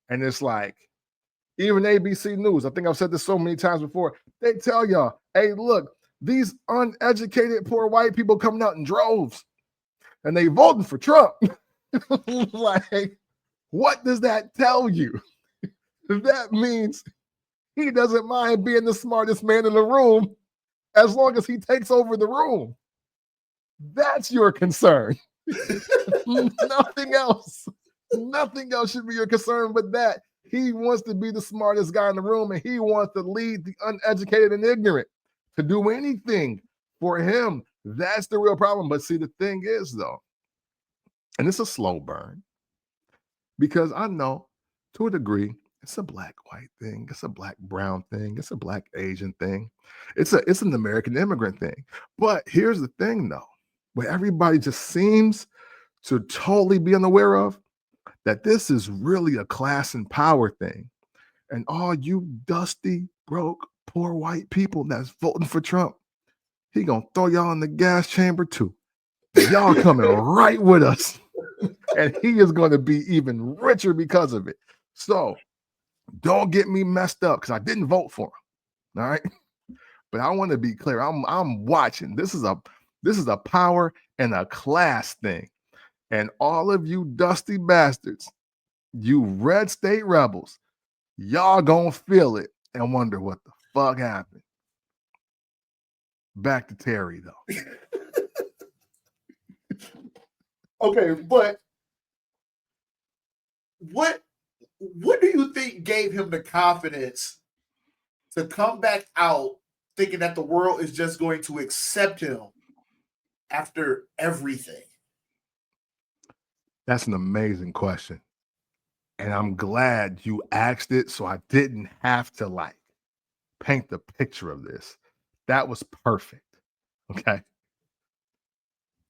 And it's like, even ABC News, I think I've said this so many times before, they tell y'all, hey, look, these uneducated poor white people coming out in droves and they voting for Trump. Like, what does that tell you? That means he doesn't mind being the smartest man in the room as long as he takes over the room. That's your concern. Nothing else. Nothing else should be your concern but that. He wants to be the smartest guy in the room, and he wants to lead the uneducated and ignorant to do anything for him. That's the real problem. But see, the thing is, though, and it's a slow burn, because I know to a degree, it's a black-white thing. It's a black-brown thing. It's a black-Asian thing. It's an American immigrant thing. But here's the thing, though, where everybody just seems to totally be unaware of, that this is really a class and power thing. And all you dusty, broke, poor white people that's voting for Trump, he gonna throw y'all in the gas chamber too. Y'all coming right with us. And he is going to be even richer because of it. So don't get me messed up because I didn't vote for him. All right. But I want to be clear. I'm watching. This is a power and a class thing. And all of you dusty bastards, you red state rebels, y'all gonna feel it and wonder what the fuck happened. Back to Terry though. Okay, but what do you think gave him the confidence to come back out thinking that the world is just going to accept him after everything? That's an amazing question. And I'm glad you asked it so I didn't have to like paint the picture of this. That was perfect. Okay.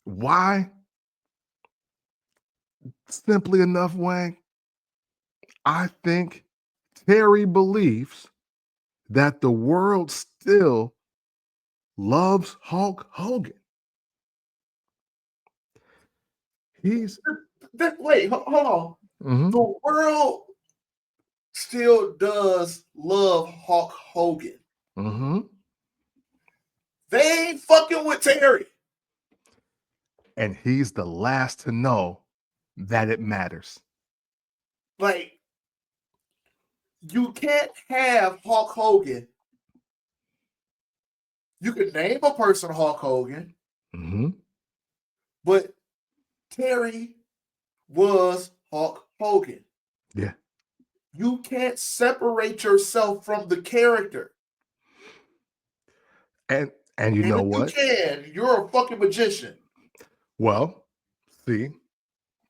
Why? Simply enough, Wang, I think Terry believes that the world still loves Hulk Hogan. Wait, hold on. Mhm. The world still does love Hulk Hogan. Mm-hmm. They ain't fucking with Terry. And he's the last to know that it matters. Like, you can't have Hulk Hogan. You can name a person Hulk Hogan, but Terry was Hulk Hogan. Yeah. You can't separate yourself from the character. And you know what? You can. You're a fucking magician. Well, see,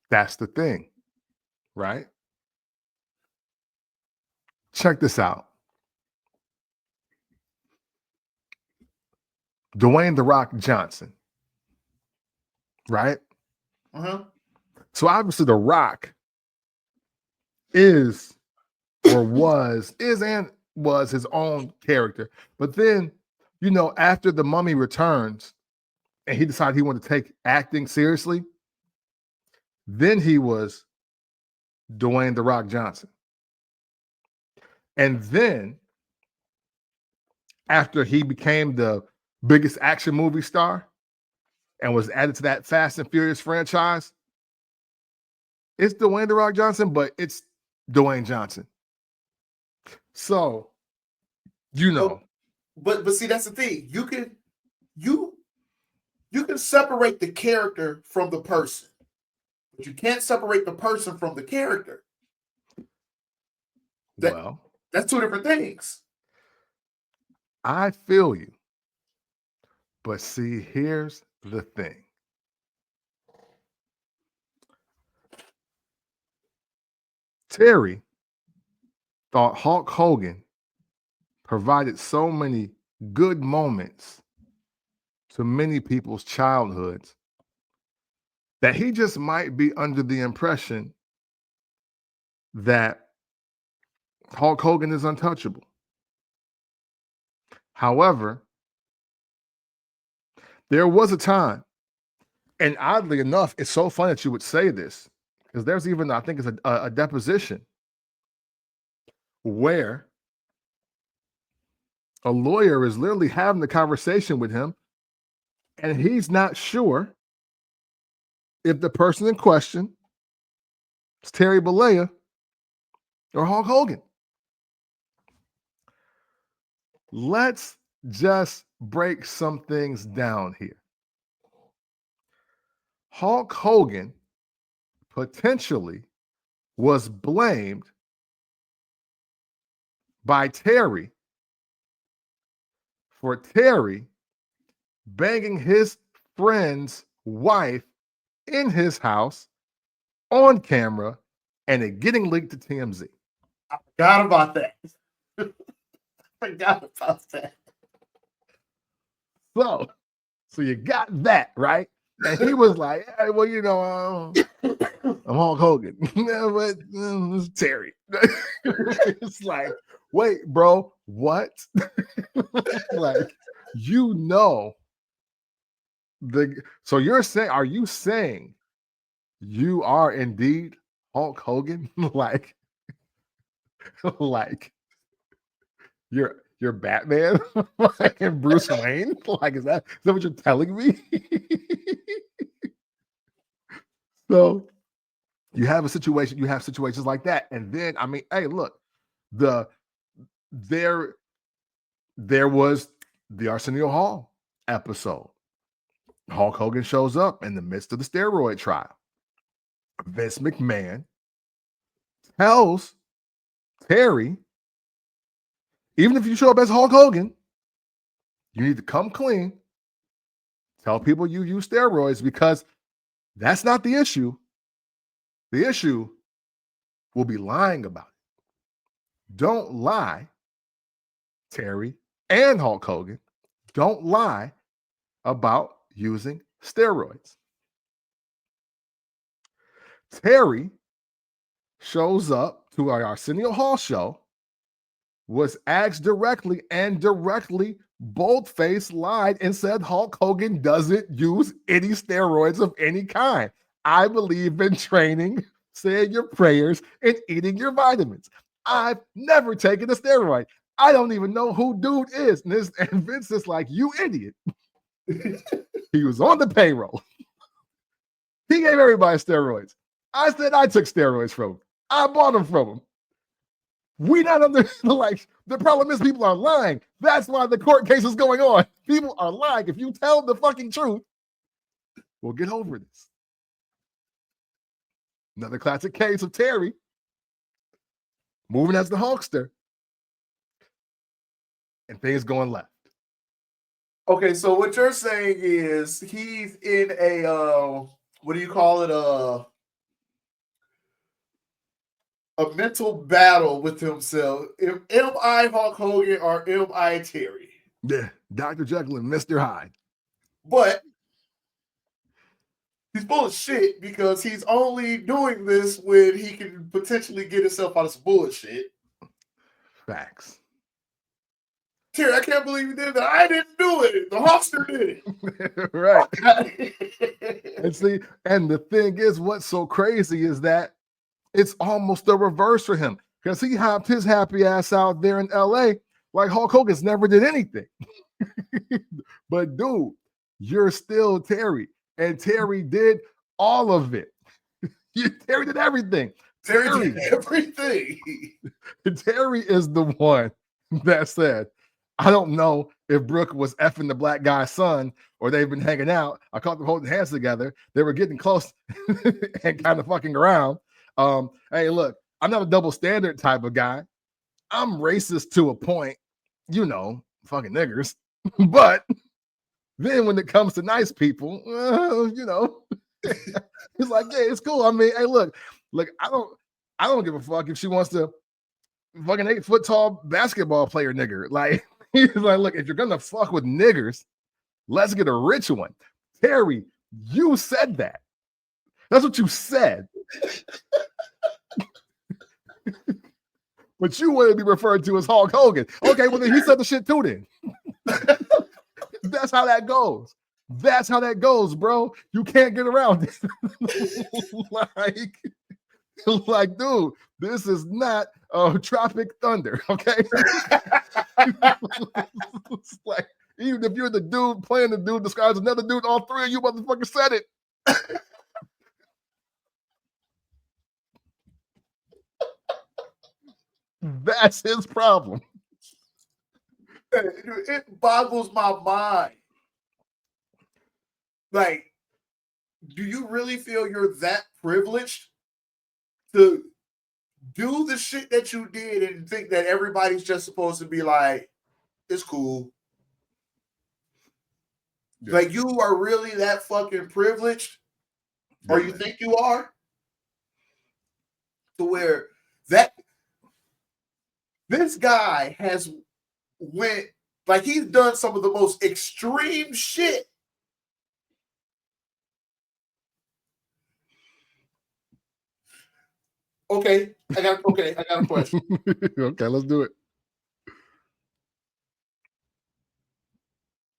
that's the thing, right? Check this out. Dwayne "The Rock" Johnson, right? So obviously The Rock is and was his own character. But then, after The Mummy Returns and he decided he wanted to take acting seriously, then he was Dwayne "The Rock" Johnson. And then after he became the biggest action movie star and was added to that Fast and Furious franchise, it's Dwayne "The Rock" Johnson, but it's Dwayne Johnson. So, But see, that's the thing. You can separate the character from the person, but you can't separate the person from the character. That's two different things. I feel you. But see, here's the thing. Terry thought Hulk Hogan provided so many good moments to many people's childhoods that he just might be under the impression that Hulk Hogan is untouchable. However, there was a time, and oddly enough, it's so funny that you would say this, because there's even, I think it's a deposition where a lawyer is literally having the conversation with him, and he's not sure if the person in question is Terry Bollea or Hulk Hogan. Let's just break some things down here. Hulk Hogan potentially was blamed by Terry for Terry banging his friend's wife in his house on camera and it getting leaked to TMZ. I forgot about that. Forgot about that. So you got that, right? And he was like, hey, well, I'm Hulk Hogan. But it's Terry. It's like, wait, bro, what? Like, so you're saying, are you saying you are indeed Hulk Hogan? like you're Batman like, and Bruce Wayne? Like, is that what you're telling me? So you have a situation, you have situations like that. And then, I mean, hey, look, there was the Arsenio Hall episode. Hulk Hogan shows up in the midst of the steroid trial. Vince McMahon tells Terry, even if you show up as Hulk Hogan, you need to come clean. Tell people you use steroids, because that's not the issue. The issue will be lying about it. Don't lie, Terry and Hulk Hogan. Don't lie about using steroids. Terry shows up to our Arsenio Hall show, was asked directly, and directly bold-faced lied and said Hulk Hogan doesn't use any steroids of any kind. I believe in training, saying your prayers, and eating your vitamins. I've never taken a steroid. I don't even know who dude is. And Vince is like, you idiot. He was on the payroll. He gave everybody steroids. I said I took steroids from him. I bought them from him. We not under, like, the problem is people are lying. That's why the court case is going on. People are lying. If you tell the fucking truth, we'll get over this. Another classic case of Terry moving as the Hulkster and things going left. Okay, so what you're saying is he's in a what do you call it? A mental battle with himself. Am I Hulk Hogan or am I Terry? Yeah, Dr. Jekyll and Mr. Hyde. But he's full of shit, because he's only doing this when he can potentially get himself out of some bullshit. Facts. Terry, I can't believe you did that. I didn't do it. The Hulkster did it. Right. And see, and the thing is, what's so crazy is that it's almost the reverse for him, because he hopped his happy ass out there in LA like Hulk Hogan's never did anything. But dude, you're still Terry, and Terry did all of it. Terry did everything. Terry did everything. Terry is the one that said, I don't know if Brooke was effing the black guy's son or they've been hanging out. I caught them holding hands together. They were getting close and kind of fucking around. Hey, look, I'm not a double standard type of guy. I'm racist to a point, you know, fucking niggers. But then when it comes to nice people, you know, it's like, yeah, it's cool. I mean, hey, look, I don't give a fuck if she wants to fucking 8-foot tall basketball player nigger. Like, he's like, look, if you're gonna fuck with niggers, let's get a rich one. Terry, you said that. That's what you said. But you want to be referred to as Hulk Hogan. Okay, well then he said the shit too then. That's how that goes. That's how that goes, bro. You can't get around it. like, dude, this is not Tropic Thunder, okay? It's like, even if you're the dude playing the dude describes another dude, all three of you motherfuckers said it. That's his problem. It boggles my mind. Like, do you really feel you're that privileged to do the shit that you did and think that everybody's just supposed to be like, it's cool? Yeah. Like, you are really that fucking privileged? Yeah, or you think you are? To where that this guy has went, like, he's done some of the most extreme shit. Okay, I got a question. Okay, let's do it.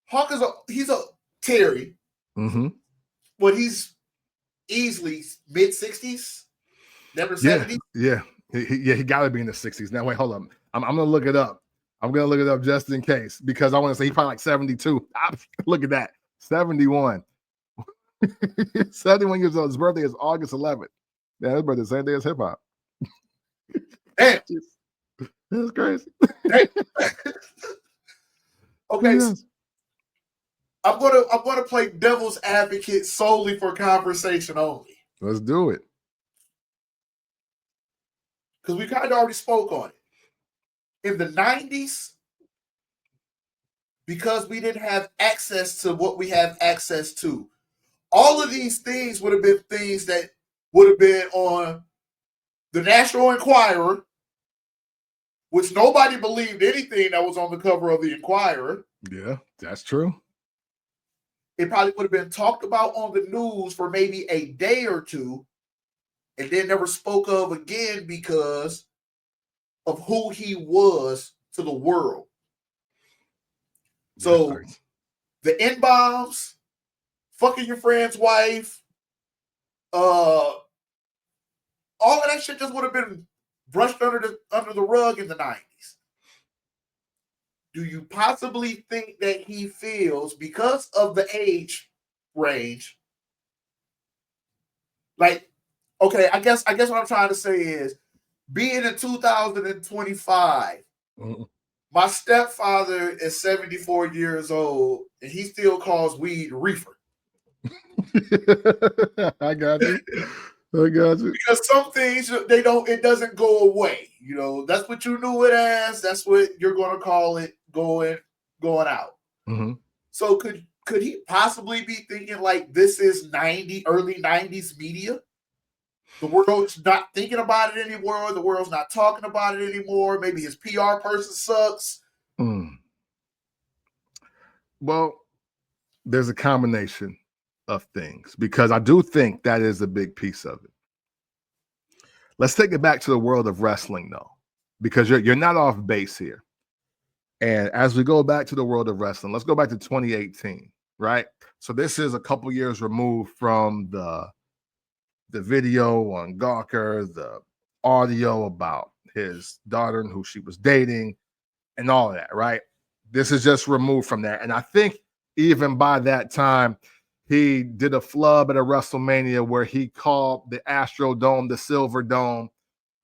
Hawk he's a Terry. Mm-hmm. But he's easily mid-60s, never 70s. Yeah, he got to be in the 60s. Now, wait, hold on. I'm going to look it up. I'm gonna look it up just in case because I want to say he's probably like 72. Look at that, 71. 71 years old. His birthday is August 11th. Yeah, his birthday is the same day as hip hop. Damn. That's crazy. Okay, Yes. so I'm gonna play devil's advocate solely for conversation only. Let's do it. Because we kind of already spoke on it. In the 90s, because we didn't have access to what we have access to, all of these things would have been things that would have been on the National Enquirer, which nobody believed anything that was on the cover of the Enquirer. Yeah, that's true. It probably would have been talked about on the news for maybe a day or two, and then never spoke of again because of who he was to the world. So the N-bombs, fucking your friend's wife, all of that shit just would have been brushed under the rug in the 90s. Do you possibly think that he feels, because of the age range, like, okay, I guess what I'm trying to say is, being in 2025, my stepfather is 74 years old, and he still calls weed reefer. I got you. Because some things it doesn't go away. You know, that's what you knew it as. That's what you're going to call it going out. Mm-hmm. So could he possibly be thinking like this is early 90s media? The world's not thinking about it anymore. The world's not talking about it anymore. Maybe his PR person sucks. Well, there's a combination of things, because I do think that is a big piece of it. Let's take it back to the world of wrestling, though, because you're not off base here. And as we go back to the world of wrestling, let's go back to 2018, right? So this is a couple years removed from the video on Gawker, the audio about his daughter and who she was dating and all of that, right? This is just removed from that. And I think even by that time, he did a flub at a WrestleMania where he called the Astrodome the Silver Dome,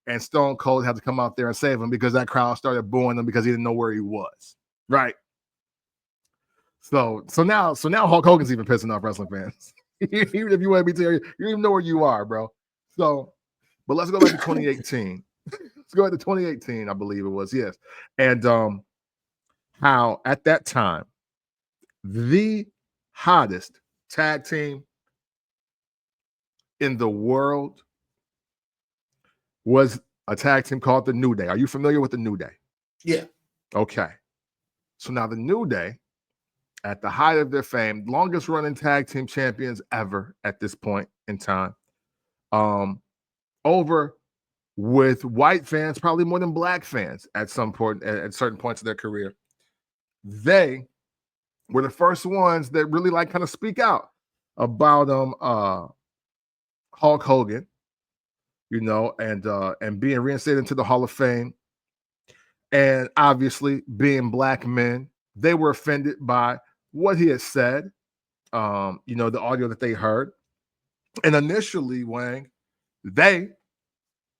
and Stone Cold had to come out there and save him because that crowd started booing him because he didn't know where he was, right? So now Hulk Hogan's even pissing off wrestling fans. Even if you want to be you don't even know where you are, bro. So, but let's go back to 2018. Let's go back to 2018, I believe it was, yes. And how at that time, the hottest tag team in the world was a tag team called the New Day. Are you familiar with the New Day? Yeah. Okay. So now the New Day, at the height of their fame, longest running tag team champions ever at this point in time, over with white fans, probably more than black fans at some point, at certain points of their career. They were the first ones that really kind of speak out about Hulk Hogan, and being reinstated into the Hall of Fame. And obviously, being black men, they were offended by what he had said, the audio that they heard. And initially, Wang, they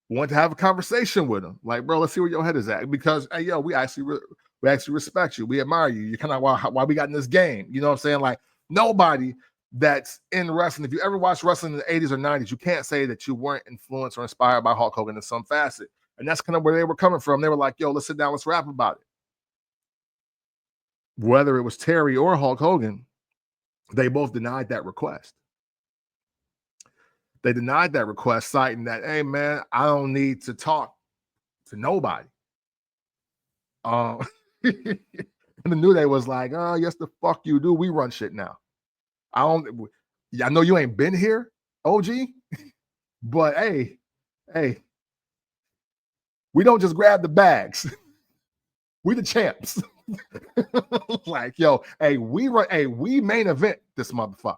wanted to have a conversation with him. Like, bro, let's see where your head is at. Because, hey, yo, we actually respect you. We admire you. You're kind of why we got in this game. You know what I'm saying? Like, nobody that's in wrestling, if you ever watched wrestling in the 80s or 90s, you can't say that you weren't influenced or inspired by Hulk Hogan in some facet. And that's kind of where they were coming from. They were like, yo, let's sit down, let's rap about it. Whether it was Terry or Hulk Hogan, they both denied that request. They denied that request, citing that, hey, man, I don't need to talk to nobody. And the New Day was like, oh, yes, the fuck you do. We run shit now. I know you ain't been here, OG, but hey, we don't just grab the bags. We the champs. Like, yo, we main event this motherfucker.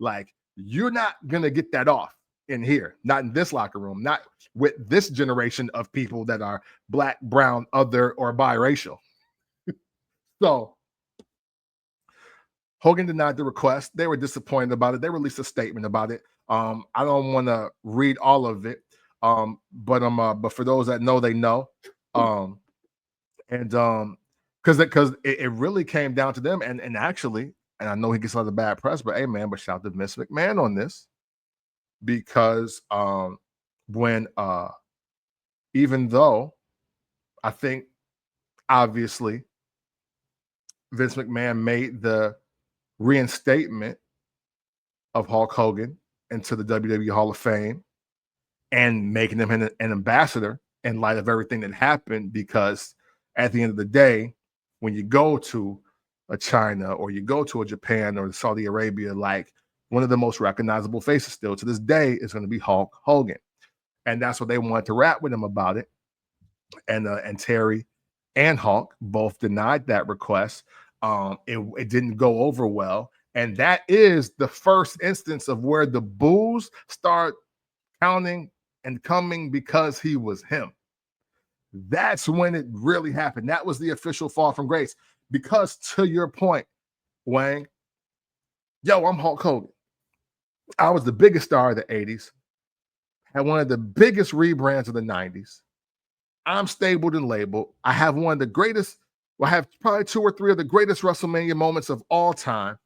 Like, you're not gonna get that off in here, not in this locker room, not with this generation of people that are black, brown, other, or biracial. So Hogan denied the request. They were disappointed about it. They released a statement about it. I don't want to read all of it, but for those that know, they know. Because it really came down to them, and actually, and I know he gets a lot of bad press, but hey, man, but shout out to Vince McMahon on this, because when even though I think obviously Vince McMahon made the reinstatement of Hulk Hogan into the WWE Hall of Fame and making him an ambassador in light of everything that happened, because at the end of the day, when you go to a China or you go to a Japan or Saudi Arabia, like, one of the most recognizable faces still to this day is going to be Hulk Hogan. And that's what they wanted to rap with him about it. And Terry and Hulk both denied that request. It didn't go over well. And that is the first instance of where the boos start counting and coming because he was him. That's when it really happened. That was the official fall from grace. Because to your point, Wang, yo, I'm Hulk Hogan. I was the biggest star of the 80s, had one of the biggest rebrands of the 90s. I'm stabled and labeled. I have one of the greatest, I have probably 2 or 3 of the greatest WrestleMania moments of all time.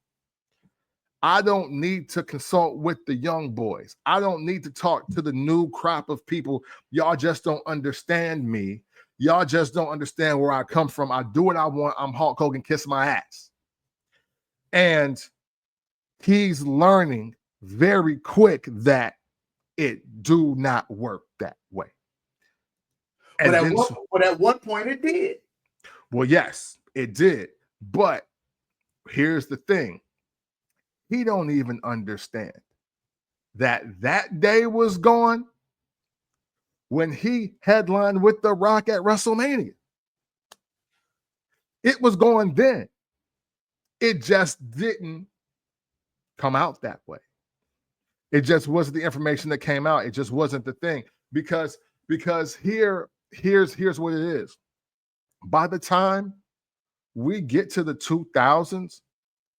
I don't need to consult with the young boys. I don't need to talk to the new crop of people. Y'all just don't understand me. Y'all just don't understand where I come from. I do what I want. I'm Hulk Hogan, kiss my ass. And he's learning very quick that it do not work that way. But at one point it did. Well, yes, it did. But here's the thing. He don't even understand that day was gone when he headlined with The Rock at WrestleMania. It was going then. It just didn't come out that way. It just wasn't the information that came out. It just wasn't the thing. Because here's what it is. By the time we get to the 2000s,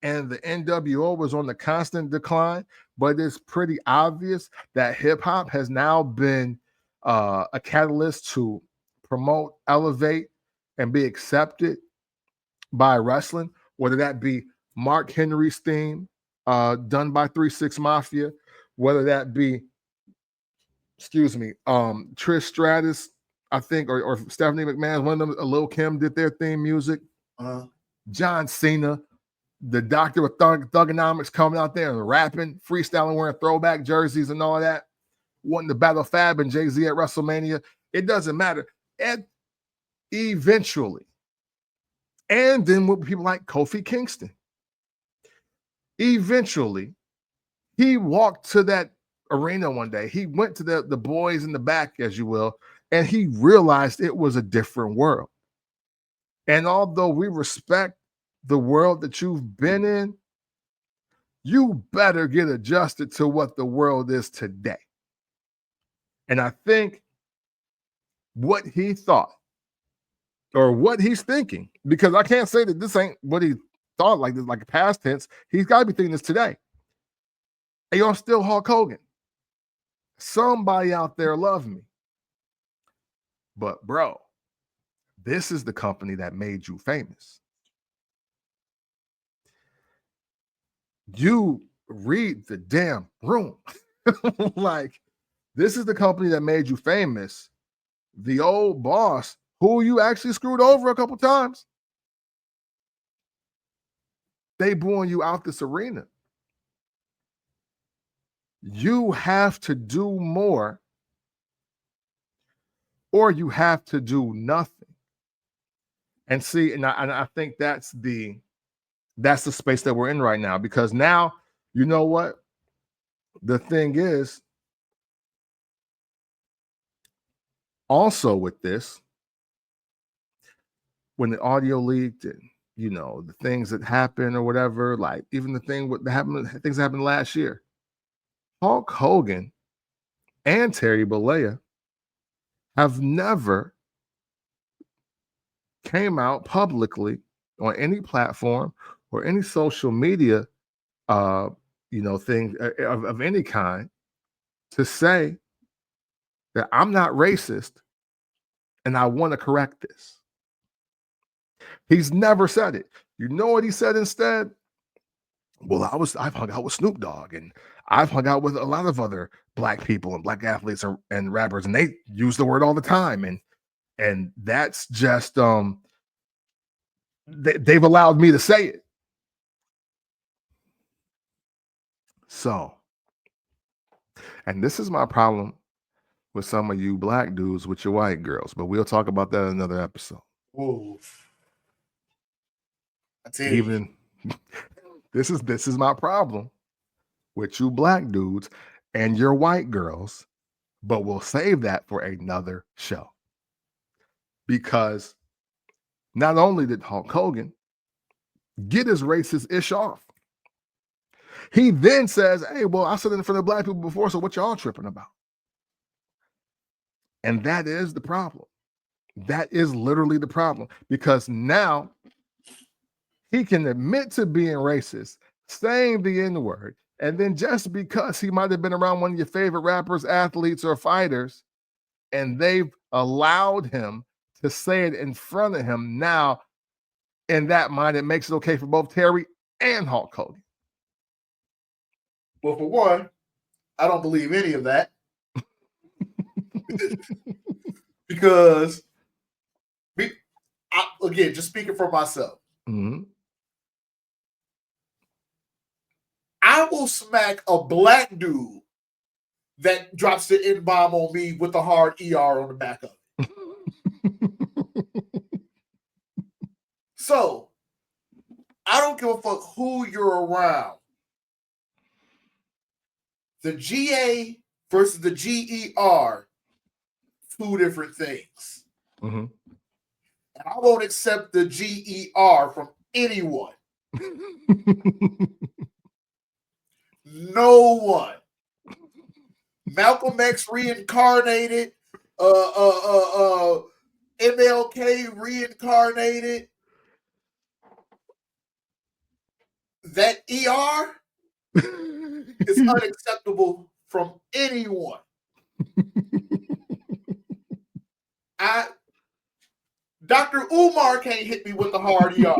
and the NWO was on the constant decline, but it's pretty obvious that hip hop has now been a catalyst to promote, elevate, and be accepted by wrestling, whether that be Mark Henry's theme done by 3-6 Mafia, whether that be, Trish Stratus, I think, or Stephanie McMahon, one of them, Lil' Kim did their theme music. John Cena, the doctor with Thugonomics coming out there and rapping, freestyling, wearing throwback jerseys and all that, wanting to battle Fab and Jay-Z at WrestleMania. It doesn't matter. And eventually, and then with people like Kofi Kingston, eventually, he walked to that arena one day. He went to the boys in the back, as you will, and he realized it was a different world. And although we respect the world that you've been in, you better get adjusted to what the world is today. And I think what he thought, or what he's thinking, because I can't say that this ain't what he thought, like this, like a past tense. He's got to be thinking this today. Hey, I'm still Hulk Hogan. Somebody out there love me. But bro, this is the company that made you famous. You read the damn room. Like, this is the company that made you famous. The old boss, who you actually screwed over a couple times, they booing you out this arena. You have to do more, or you have to do nothing. And see, and I think that's the space that we're in right now, because now, you know what? The thing is, also with this, when the audio leaked and, the things that happened or whatever, like even the thing that happened, things that happened last year, Hulk Hogan and Terry Bollea have never came out publicly on any platform or any social media, thing of any kind, to say that I'm not racist and I want to correct this. He's never said it. You know what he said instead? Well, I've hung out with Snoop Dogg, and I've hung out with a lot of other black people and black athletes and rappers, and they use the word all the time. And that's just they've allowed me to say it. So, and this is my problem with some of you black dudes with your white girls, but we'll talk about that in another episode. Whoa. I tell you. This is my problem with you black dudes and your white girls, but we'll save that for another show. Because not only did Hulk Hogan get his racist ish off, he then says, hey, well, I said it in front of black people before, so what y'all tripping about? And that is the problem. That is literally the problem, because now he can admit to being racist, saying the N-word, and then just because he might have been around one of your favorite rappers, athletes, or fighters, and they've allowed him to say it in front of him, now in that mind, it makes it okay for both Terry and Hulk Hogan. Well, for one, I don't believe any of that. Because, again, just speaking for myself, I will smack a black dude that drops the N-bomb on me with a hard ER on the back of it. So, I don't give a fuck who you're around. The GA versus the GER, two different things. And I won't accept the GER from anyone. No one. Malcolm X reincarnated, MLK reincarnated. That ER is unacceptable from anyone. Dr. Umar can't hit me with the hard ER.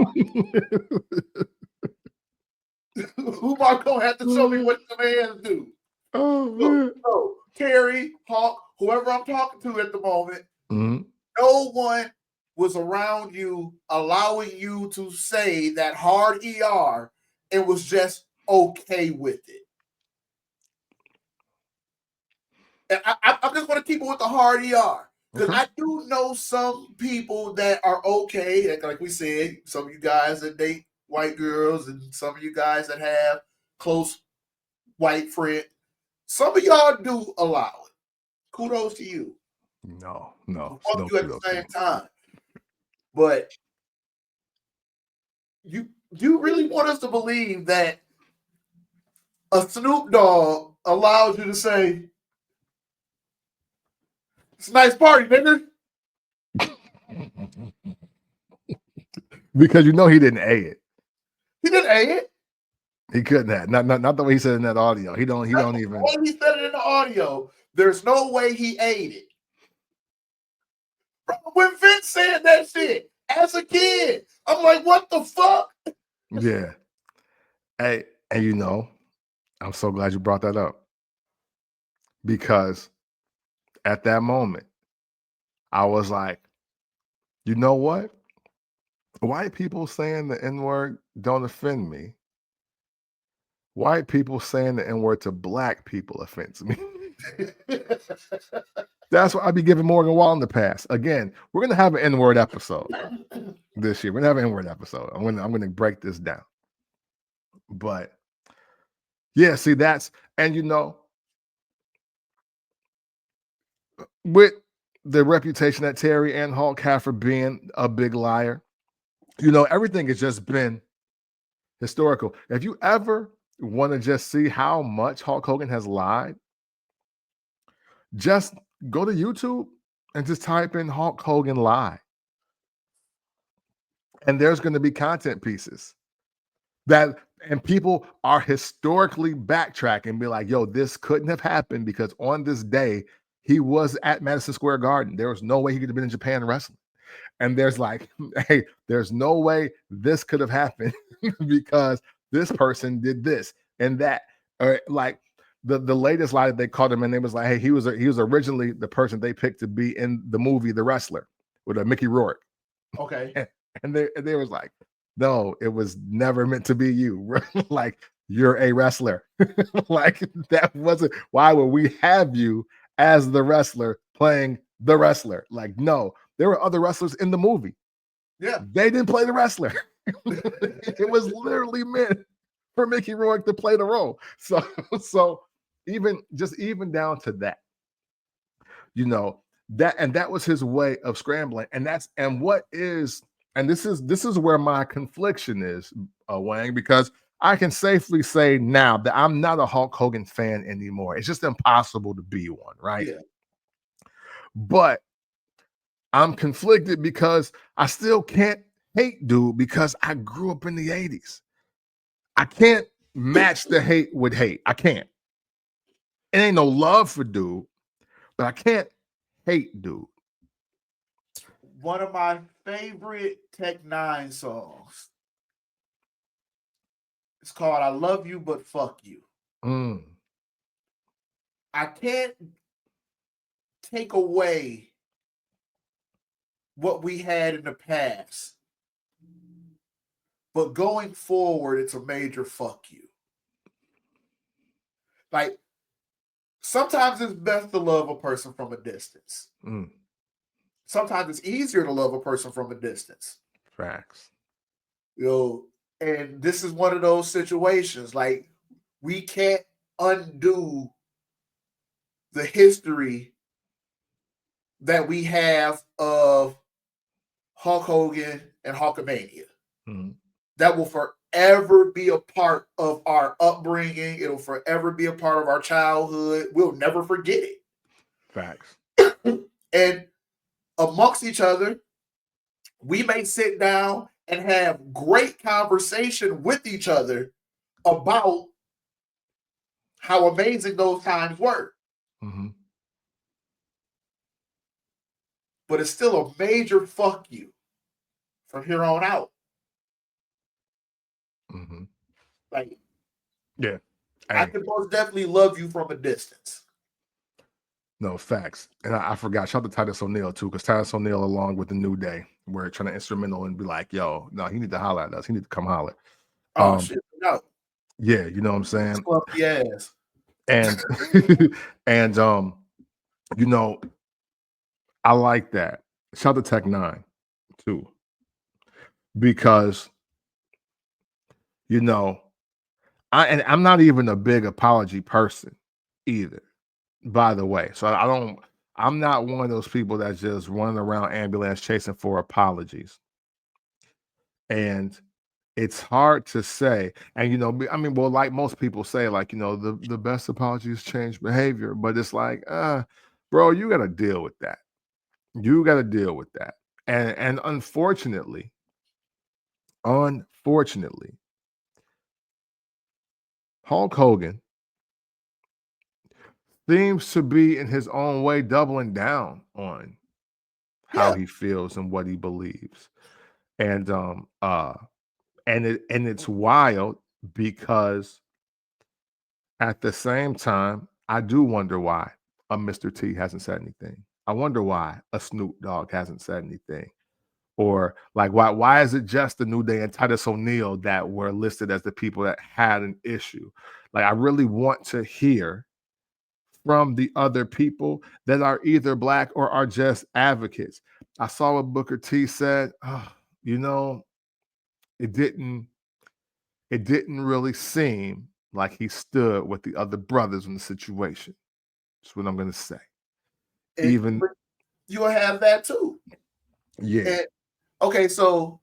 Umar gonna have to show me what the man do. Oh, man. So Terry, Hawk, whoever I'm talking to at the moment, no one was around you allowing you to say that hard ER and was just okay with it. And I'm just going to keep it with the hard ER. Because I do know some people that are okay. Like we said, some of you guys that date white girls and some of you guys that have close white friends. Some of y'all do allow it. Kudos to you. No. Fuck you at the same time. But you really want us to believe that a Snoop Dogg allows you to say, it's a nice party, nigga? Because you know he didn't A it. He didn't A it. He couldn't have. Not the way he said it in that audio. He don't even. When he said it in the audio, there's no way he ate it. Bro, when Vince said that shit as a kid, I'm like, what the fuck? Yeah. Hey, and I'm so glad you brought that up. Because at that moment, I was like, you know what? White people saying the N-word don't offend me. White people saying the N-word to black people offends me. That's why I be giving Morgan Wallen the pass. Again, we're gonna have an N-word episode this year. We're gonna have an N-word episode. I'm gonna break this down. But yeah, see, that's, and with the reputation that Terry and Hulk have for being a big liar, everything has just been historical. If you ever want to just see how much Hulk Hogan has lied, just go to YouTube and just type in Hulk Hogan lie. And there's going to be content pieces and people are historically backtracking and be like, yo, this couldn't have happened because on this day he was at Madison Square Garden. There was no way he could have been in Japan wrestling. And there's like, hey, there's no way this could have happened because this person did this and that. Or like the latest lie that they called him, and it was like, hey, he was originally the person they picked to be in the movie The Wrestler with Mickey Rourke. Okay. And they was like, no, it was never meant to be you. Like, you're a wrestler. Like, that wasn't, why would we have you as the wrestler playing the wrestler? Like, no, there were other wrestlers in the movie. Yeah. They didn't play the wrestler. It was literally meant for Mickey Rourke to play the role. So even down to that, you know, that was his way of scrambling. And this is where my confliction is, Wang, because I can safely say now that I'm not a Hulk Hogan fan anymore. It's just impossible to be one, right? Yeah. But I'm conflicted because I still can't hate dude because I grew up in the 80s. I can't match the hate with hate. I can't. It ain't no love for dude, but I can't hate dude. One of my favorite Tech Nine songs. It's called I Love You But Fuck You. I can't take away what we had in the past, but going forward, it's a major fuck you. Like, sometimes it's best to love a person from a distance. Sometimes it's easier to love a person from a distance. Facts. You know, and this is one of those situations. Like, we can't undo the history that we have of Hulk Hogan and Hulkamania. That will forever be a part of our upbringing. It'll forever be a part of our childhood. We'll never forget it. Facts. And amongst each other, we may sit down and have great conversation with each other about how amazing those times were. But it's still a major fuck you from here on out. Like, yeah, I can most definitely love you from a distance. No, facts. And I forgot, shout out to Titus O'Neil too, because Titus O'Neil, along with the New Day, were trying to instrumental and be like, yo, no, he need to holler at us. He need to come holler. Oh, shit, no. Yeah, you know what I'm saying? Yes. And and you know, I like that. Shout out to Tech 9 too. Because you know, I'm not even a big apology person either, by the way. So I'm not one of those people that's just running around ambulance chasing for apologies. And it's hard to say. And, you know, I mean, well, like most people say, like, you know, the best apology is change behavior. But it's like, bro, you got to deal with that. You got to deal with that. And unfortunately, Hulk Hogan seems to be in his own way doubling down on how he feels and what he believes. And it's wild because at the same time, I do wonder why a Mr. T hasn't said anything. I wonder why a Snoop Dogg hasn't said anything. Or like why is it just the New Day and Titus O'Neil that were listed as the people that had an issue? Like, I really want to hear from the other people that are either Black or are just advocates. I saw what Booker T said. You know, it didn't really seem like he stood with the other brothers in the situation. That's what I'm going to say. Even you'll have that too. Yeah. And, okay, so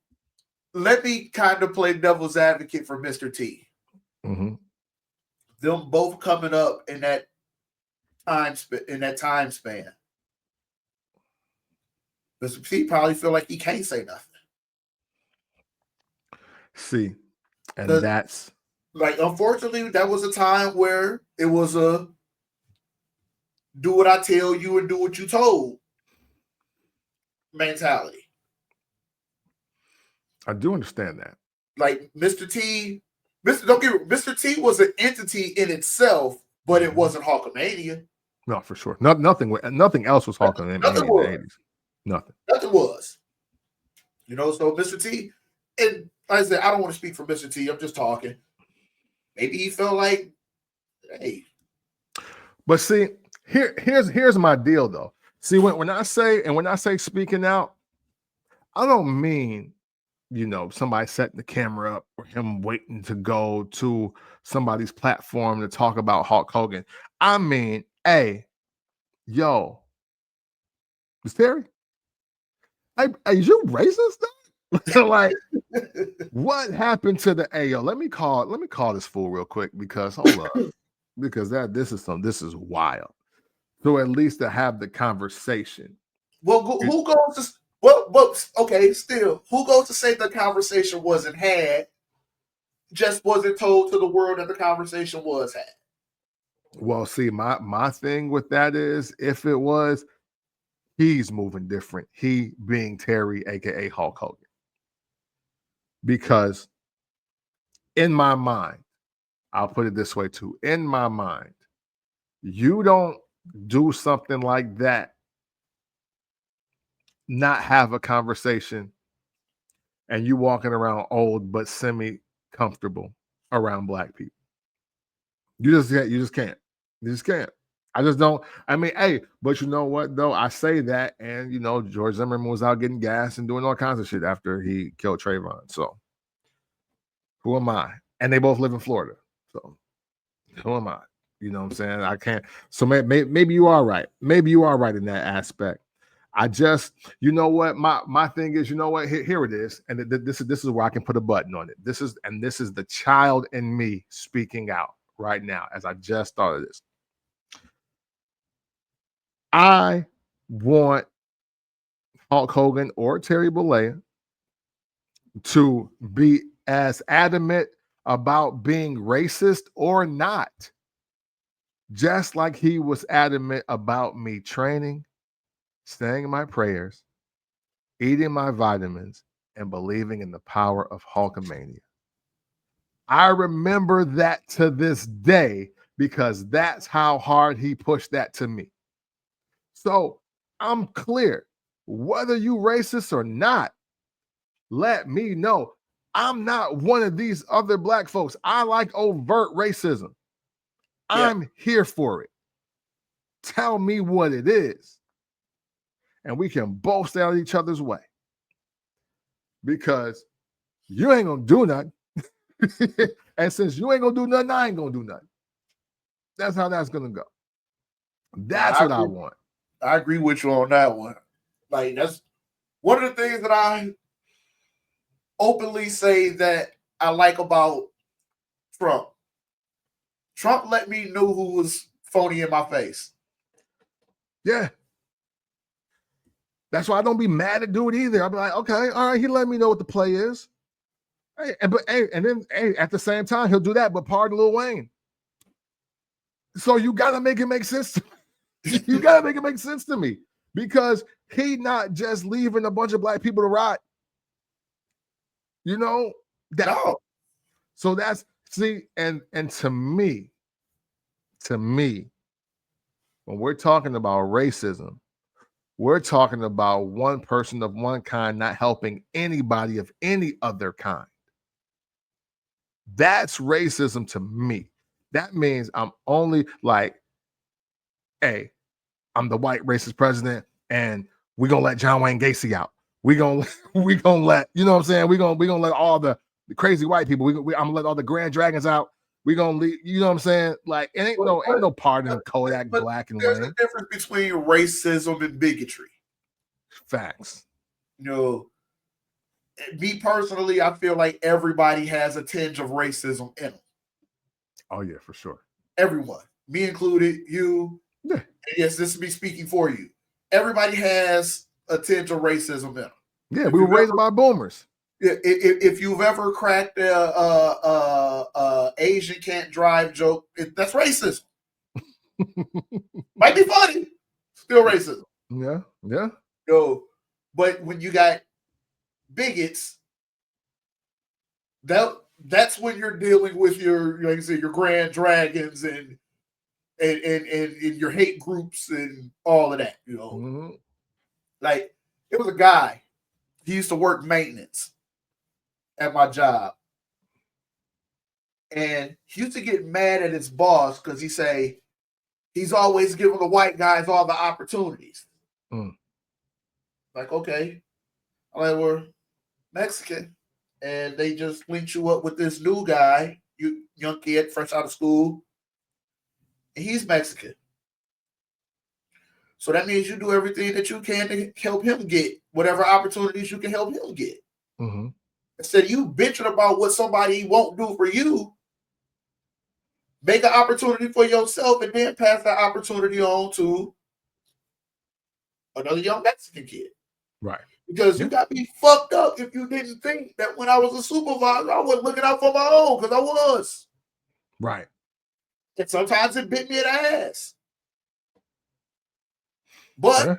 let me kind of play devil's advocate for Mr. T. Them both coming up in that time span. Mr. T probably feel like he can't say nothing. See, and The, that's like, unfortunately, that was a time where it was a do what I tell you and do what you told mentality. I do understand that. Like Mr. T, Mr. T was an entity in itself, but it wasn't Hulkamania. No, for sure. Nothing else was Hulkamania in the 80s. Nothing was. You know, so Mr. T, and like I said, I don't want to speak for Mr. T. I'm just talking. Maybe he felt like, hey. But see, here's my deal though. See, when I say speaking out, I don't mean, you know, somebody setting the camera up or him waiting to go to somebody's platform to talk about Hulk Hogan. I mean, hey, yo, Miss Terry, hey, is you racist though? Like, what happened to the yo? Let me call this fool real quick because hold up. Because this is wild. So at least to have the conversation. Well, who goes to okay, still, who goes to say the conversation wasn't had, just wasn't told to the world that the conversation was had? Well, see, my thing with that is if it was, he's moving different. He being Terry, aka Hulk Hogan. Because in my mind, I'll put it this way too. In my mind, you don't do something like that, not have a conversation, and you walking around old but semi-comfortable around black people. You just can't. I just don't. I mean, hey, but you know what though? I say that, and you know, George Zimmerman was out getting gas and doing all kinds of shit after he killed Trayvon. So who am I? And they both live in Florida. So who am I? You know what I'm saying? I can't. So maybe you are right. Maybe you are right in that aspect. I just, you know what, my thing is, you know what, here it is, and this is where I can put a button on it. This is the child in me speaking out right now as I just thought of this. I want Hulk Hogan or Terry Bollea to be as adamant about being racist or not, just like he was adamant about me training, saying my prayers, eating my vitamins, and believing in the power of Hulkamania. I remember that to this day because that's how hard he pushed that to me. So I'm clear. Whether you racist or not, let me know. I'm not one of these other black folks. I like overt racism. Yeah. I'm here for it. Tell me what it is. And we can both stay out of each other's way. Because you ain't gonna do nothing. And since you ain't gonna do nothing, I ain't gonna do nothing. That's how that's gonna go. That's what I want. I agree with you on that one. Like, that's one of the things that I openly say that I like about Trump. Trump let me know who was phony in my face. Yeah. That's why I don't be mad at dude either. I'll be like, okay, all right, he let me know what the play is. Hey, and then at the same time, he'll do that, but pardon Lil Wayne. So you gotta make it make sense to me. You gotta make it make sense to me. Because he not just leaving a bunch of black people to rot. You know? No. So that's, see, and to me, when we're talking about racism, we're talking about one person of one kind not helping anybody of any other kind. That's racism to me. That means I'm only like, hey, I'm the white racist president, and we're gonna let John Wayne Gacy out. We gonna let, you know what I'm saying? We're gonna let all the crazy white people. I'm gonna let all the Grand Dragons out. We're gonna leave, you know what I'm saying? Like, it ain't no pardon Kodak Black and there's Wayne. a difference between racism and bigotry. Facts. You know, me personally, I feel like everybody has a tinge of racism in them. Oh yeah, for sure. Everyone, me included, you. Yeah. Yes, this is me speaking for you. Everybody has a tinge of racism in them. Yeah, we were raised by boomers. if you've ever cracked a Asian can't drive joke, that's racism. Might be funny, still racism. Yeah. But when you got bigots, that's when you're dealing with your, like I said, your grand dragons and your hate groups and all of that. Like, it was a guy. He used to work maintenance at my job. And he used to get mad at his boss because he say he's always giving the white guys all the opportunities. Like, okay. I'm like, we're Mexican. And they just linked you up with this new guy, young kid, fresh out of school. And he's Mexican. So that means you do everything that you can to help him get whatever opportunities you can help him get. Instead of you bitching about what somebody won't do for you, make an opportunity for yourself and then pass that opportunity on to another young Mexican kid. Right. Because you got me fucked up if you didn't think that when I was a supervisor, I wasn't looking out for my own, because I was. Right. And sometimes it bit me in the ass. But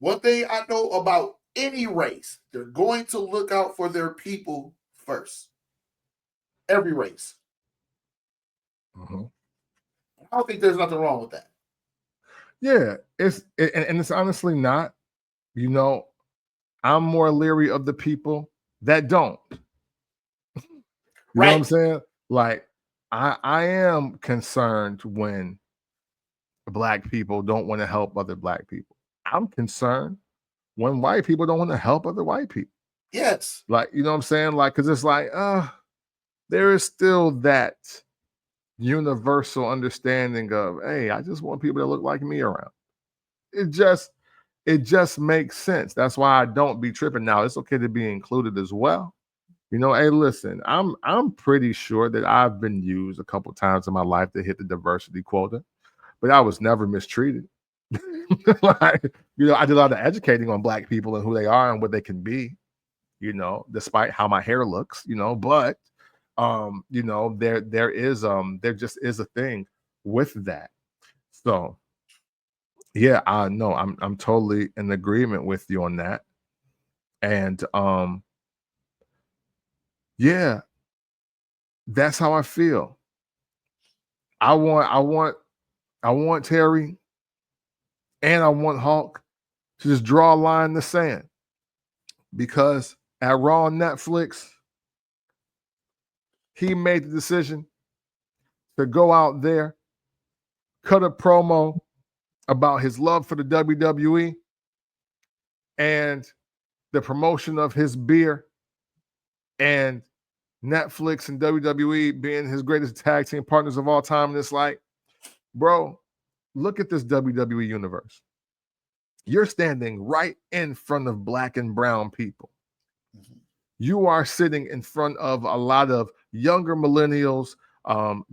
one thing I know about any race, they're going to look out for their people first. Every race. I don't think there's nothing wrong with that. Yeah, it's honestly not. I'm more leery of the people that don't. You know what I'm saying? Like, I am concerned when Black people don't want to help other Black people. I'm concerned when white people don't want to help other white people. Yes. Like, you know what I'm saying? Like, because it's like, there is still that universal understanding of, hey, I just want people that look like me around. It just makes sense. That's why I don't be tripping. Now, it's okay to be included as well. Hey, listen, I'm pretty sure that I've been used a couple times in my life to hit the diversity quota, but I was never mistreated. Like, I did a lot of educating on Black people and who they are and what they can be, despite how my hair looks, but there just is a thing with that. So yeah, I know I'm totally in agreement with you on that. And yeah, that's how I feel. I want Terry and I want Hulk to just draw a line in the sand, because at Raw on Netflix, he made the decision to go out there, cut a promo about his love for the WWE and the promotion of his beer, and Netflix and WWE being his greatest tag team partners of all time. And it's like, bro, look at this WWE Universe. You're standing right in front of Black and brown people. You are sitting in front of a lot of younger millennials,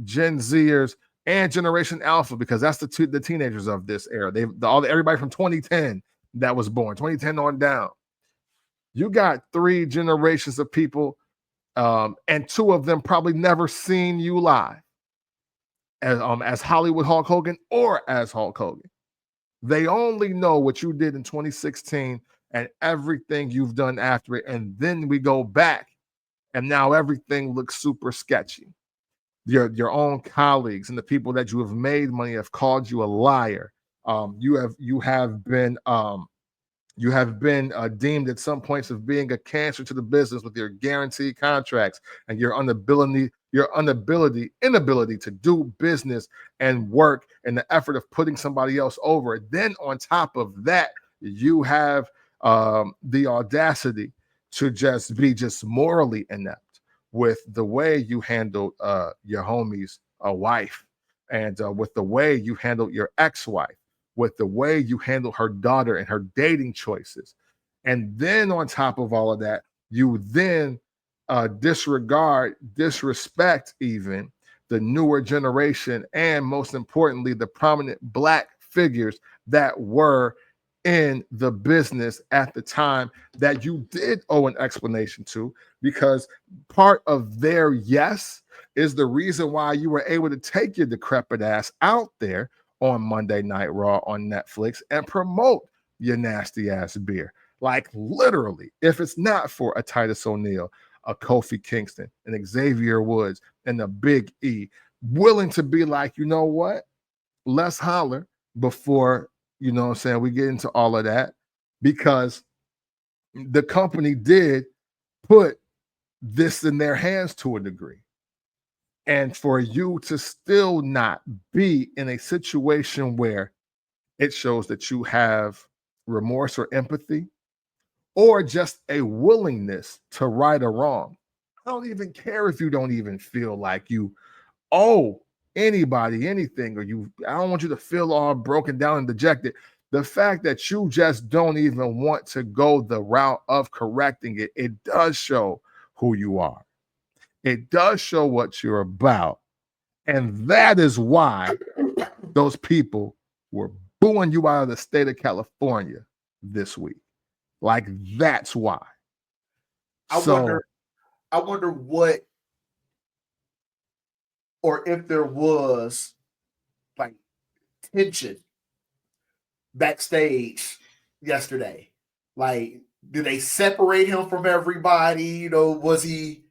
Gen Zers, and Generation Alpha, because that's the teenagers of this era. Everybody from 2010 that was born, 2010 on down. You got 3 generations of people, and 2 of them probably never seen you live as Hollywood Hulk Hogan or as Hulk Hogan. They only know what you did in 2016 and everything you've done after it. And then we go back, and now everything looks super sketchy. Your own colleagues and the people that you have made money have called you a liar. You have been deemed at some points of being a cancer to the business with your guaranteed contracts and your inability to do business and work and the effort of putting somebody else over. Then on top of that, you have the audacity to just be morally inept with the way you handled your homie's wife, and with the way you handled your ex-wife, with the way you handle her daughter and her dating choices. And then on top of all of that, you then disrespect even the newer generation, and most importantly, the prominent Black figures that were in the business at the time that you did owe an explanation to, because part of their yes is the reason why you were able to take your decrepit ass out there on Monday Night Raw on Netflix and promote your nasty ass beer. Like literally, if it's not for a Titus O'Neil, a Kofi Kingston, an Xavier Woods, and a Big E willing to be like, you know what? Let's holler before, you know what I'm saying, we get into all of that, because the company did put this in their hands to a degree. And for you to still not be in a situation where it shows that you have remorse or empathy or just a willingness to right a wrong. I don't even care if you don't even feel like you owe anybody anything, or I don't want you to feel all broken down and dejected. The fact that you just don't even want to go the route of correcting it, it does show who you are. It does show what you're about. And that is why those people were booing you out of the state of California this week. Like, that's why. I wonder what, or if there was like tension backstage yesterday. Like, did they separate him from everybody? You know, was he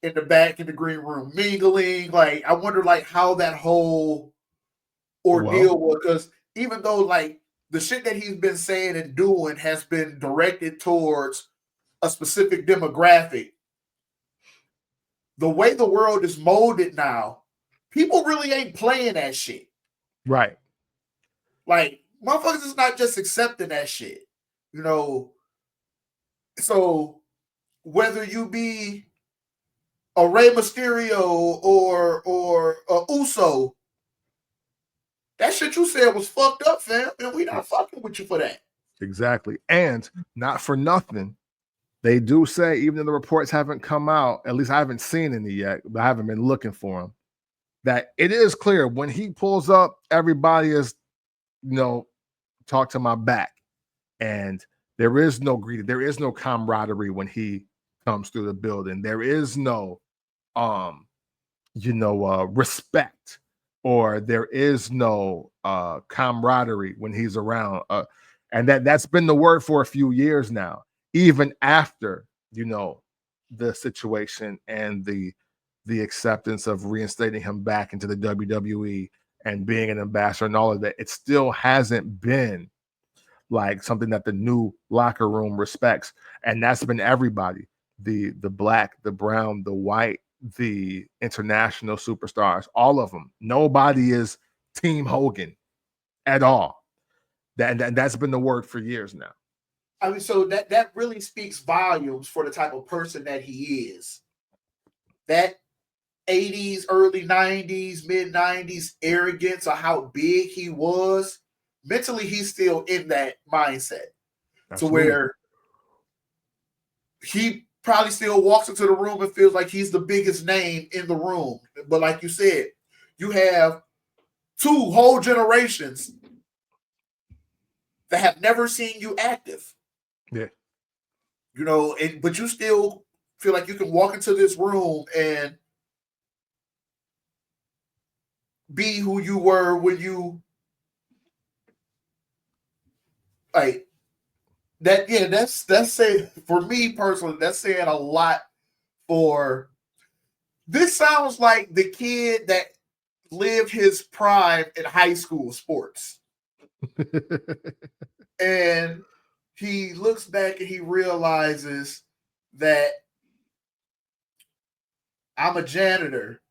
in the back in the green room mingling? Like, I wonder like how that whole ordeal was, because even though like the shit that he's been saying and doing has been directed towards a specific demographic, the way the world is molded now, people really ain't playing that shit. Right. Like, motherfuckers is not just accepting that shit, you know. So whether you be a Rey Mysterio or a Uso, that shit you said was fucked up, fam, and we not fucking with you for that. Exactly. And not for nothing, they do say, even though the reports haven't come out, at least I haven't seen any yet, but I haven't been looking for them, that it is clear when he pulls up, everybody is, you know, talk to my back. And there is no greeting. There is no camaraderie when he comes through the building. There is no, respect, or there is no camaraderie when he's around. And that's been the word for a few years now, even after, the situation and the acceptance of reinstating him back into the WWE and being an ambassador and all of that. It still hasn't been like something that the new locker room respects. And that's been everybody, the black, the brown, the white, the international superstars, all of them. Nobody is Team Hogan at all. That's been the word for years now. I mean, so that really speaks volumes for the type of person that he is. That 80s, early 90s, mid 90s arrogance of how big he was, mentally he's still in that mindset. Absolutely. To where he probably still walks into the room and feels like he's the biggest name in the room. But like you said, you have two whole generations that have never seen you active. Yeah. But you still feel like you can walk into this room and be who you were when you like that. Yeah, that's saying, for me personally, that's saying a lot. For this sounds like the kid that lived his prime in high school sports. And he looks back and he realizes that I'm a janitor.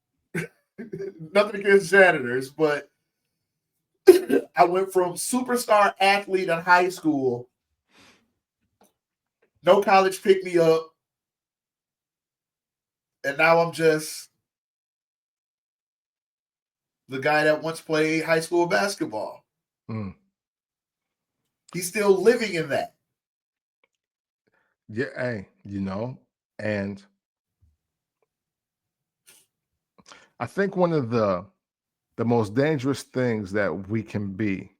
Nothing against janitors, but I went from superstar athlete in high school, no college picked me up, and now I'm just the guy that once played high school basketball. Mm. He's still living in that. Yeah, hey, and I think one of the most dangerous things that we can be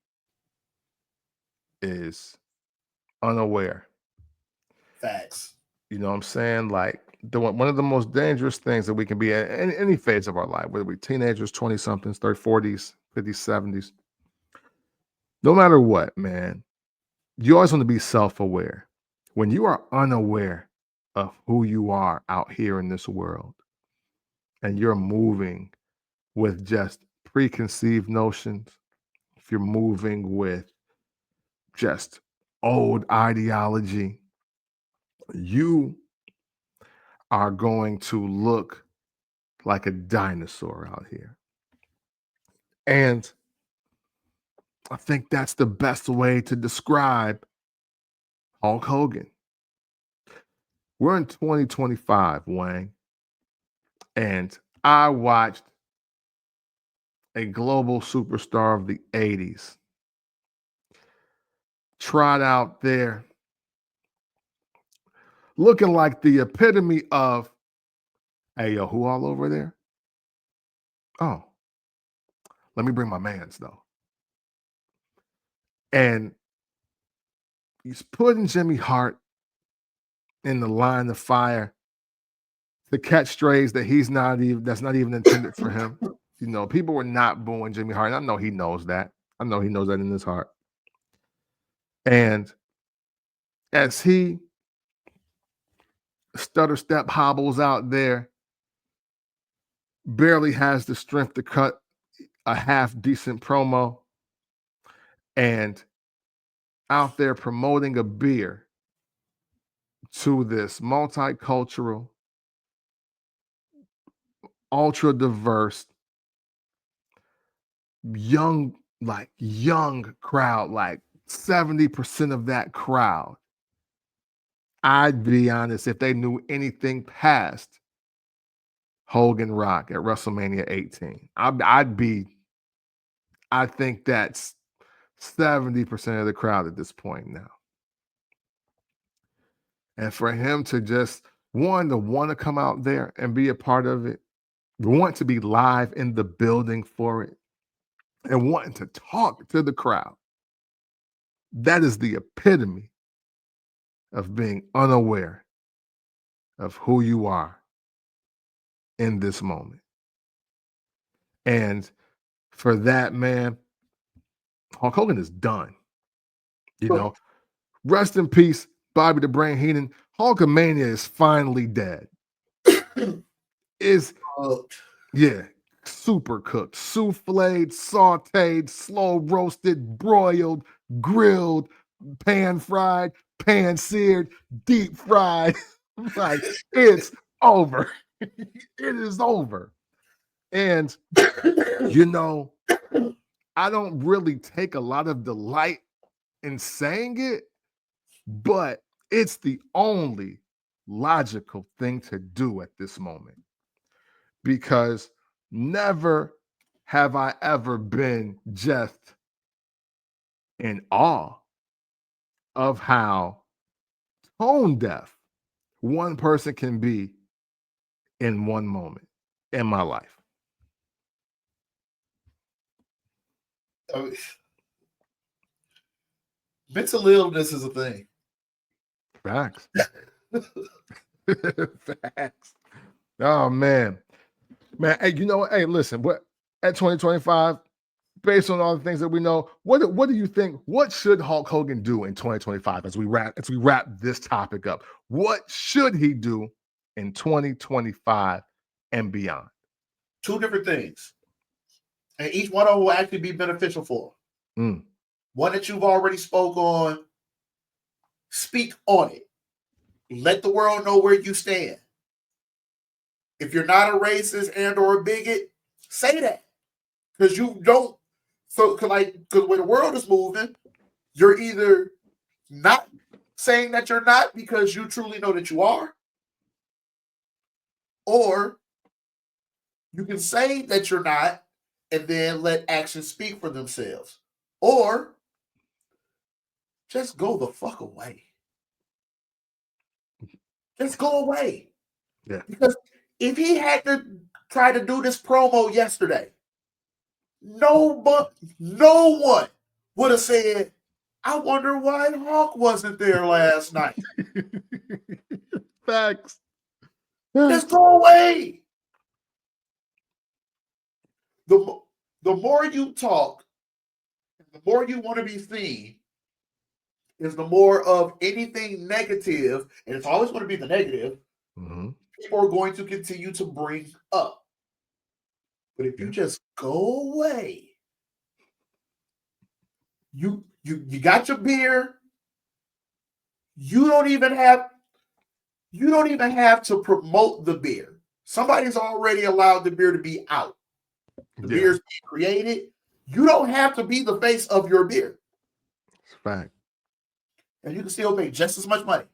is unaware. Facts. You know what I'm saying? Like one of the most dangerous things that we can be in any phase of our life, whether we're teenagers, 20-somethings, 30s, 40s, 50s, 70s, no matter what, man, you always want to be self-aware. When you are unaware of who you are out here in this world and you're moving with just preconceived notions, if you're moving with just old ideology, you are going to look like a dinosaur out here. And I think that's the best way to describe Hulk Hogan. We're in 2025, Wang, and I watched a global superstar of the 80s trot out there looking like the epitome of, hey, yo, who all over there? Oh, let me bring my mans, though. And he's putting Jimmy Hart in the line of fire to catch strays that's not even intended for him. You know, people were not booing Jimmy Hart. And I know he knows that. I know he knows that in his heart. And as he stutter step hobbles out there, barely has the strength to cut a half decent promo, and out there promoting a beer to this multicultural, ultra diverse, young crowd, like 70% of that crowd, I'd be honest, if they knew anything past Hogan Rock at WrestleMania 18, I think that's 70% of the crowd at this point now. And for him to just to want to come out there and be a part of it, want to be live in the building for it, and wanting to talk to the crowd, that is the epitome of being unaware of who you are in this moment. And for that, man, Hulk Hogan is done. You know, rest in peace, Bobby the Brain Heenan. Hulkamania is finally dead. Super cooked, souffled, sauteed, slow roasted, broiled, grilled, pan fried, pan seared, deep fried. Like, it's over. It is over. And, you know, I don't really take a lot of delight in saying it, but it's the only logical thing to do at this moment. Because never have I ever been just in awe of how tone deaf one person can be in one moment in my life. Mental illness is a thing. Facts. Facts. Oh man. Hey, you know what? Hey, listen, what at 2025, based on all the things that we know, what do you think? What should Hulk Hogan do in 2025 as we wrap this topic up? What should he do in 2025 and beyond? Two different things. And each one of them will actually be beneficial for him. One that you've already spoke on, speak on it. Let the world know where you stand. If you're not a racist and or a bigot, say that. Because you don't. So, because when the world is moving, you're either not saying that you're not because you truly know that you are, or you can say that you're not and then let actions speak for themselves. Or just go the fuck away. Just go away. Yeah. Because if he had to try to do this promo yesterday, no one would have said, I wonder why Hulk wasn't there last night. Facts. Just go away. The more you talk, the more you want to be seen, is the more of anything negative, and it's always going to be the negative, people are going to continue to bring up. But if you just go away, you got your beer. You don't even have to promote the beer. Somebody's already allowed the beer to be out. The beer's being created. You don't have to be the face of your beer. It's a fact. And you can still make just as much money.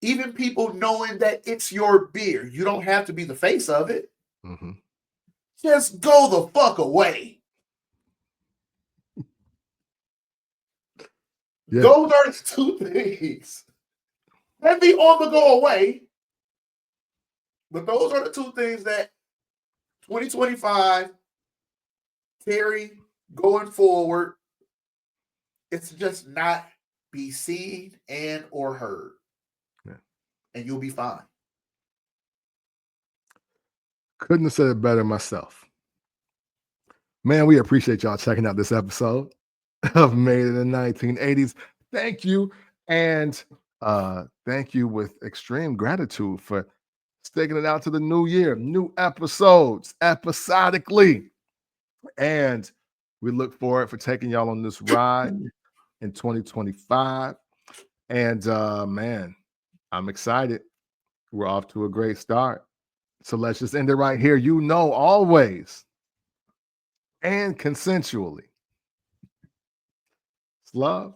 Even people knowing that it's your beer, you don't have to be the face of it. Just go the fuck away. Those are the two things. Let me on the go away. But those are the two things that 2025, Terry, going forward, it's just not be seen and or heard. And you'll be fine. Couldn't have said it better myself. Man, we appreciate y'all checking out this episode of Made in the 1980s. Thank you. And thank you with extreme gratitude for sticking it out to the new year. New episodes, episodically. And we look forward for taking y'all on this ride in 2025. And man, I'm excited. We're off to a great start. So let's just end it right here. You know, always and consensually. It's love.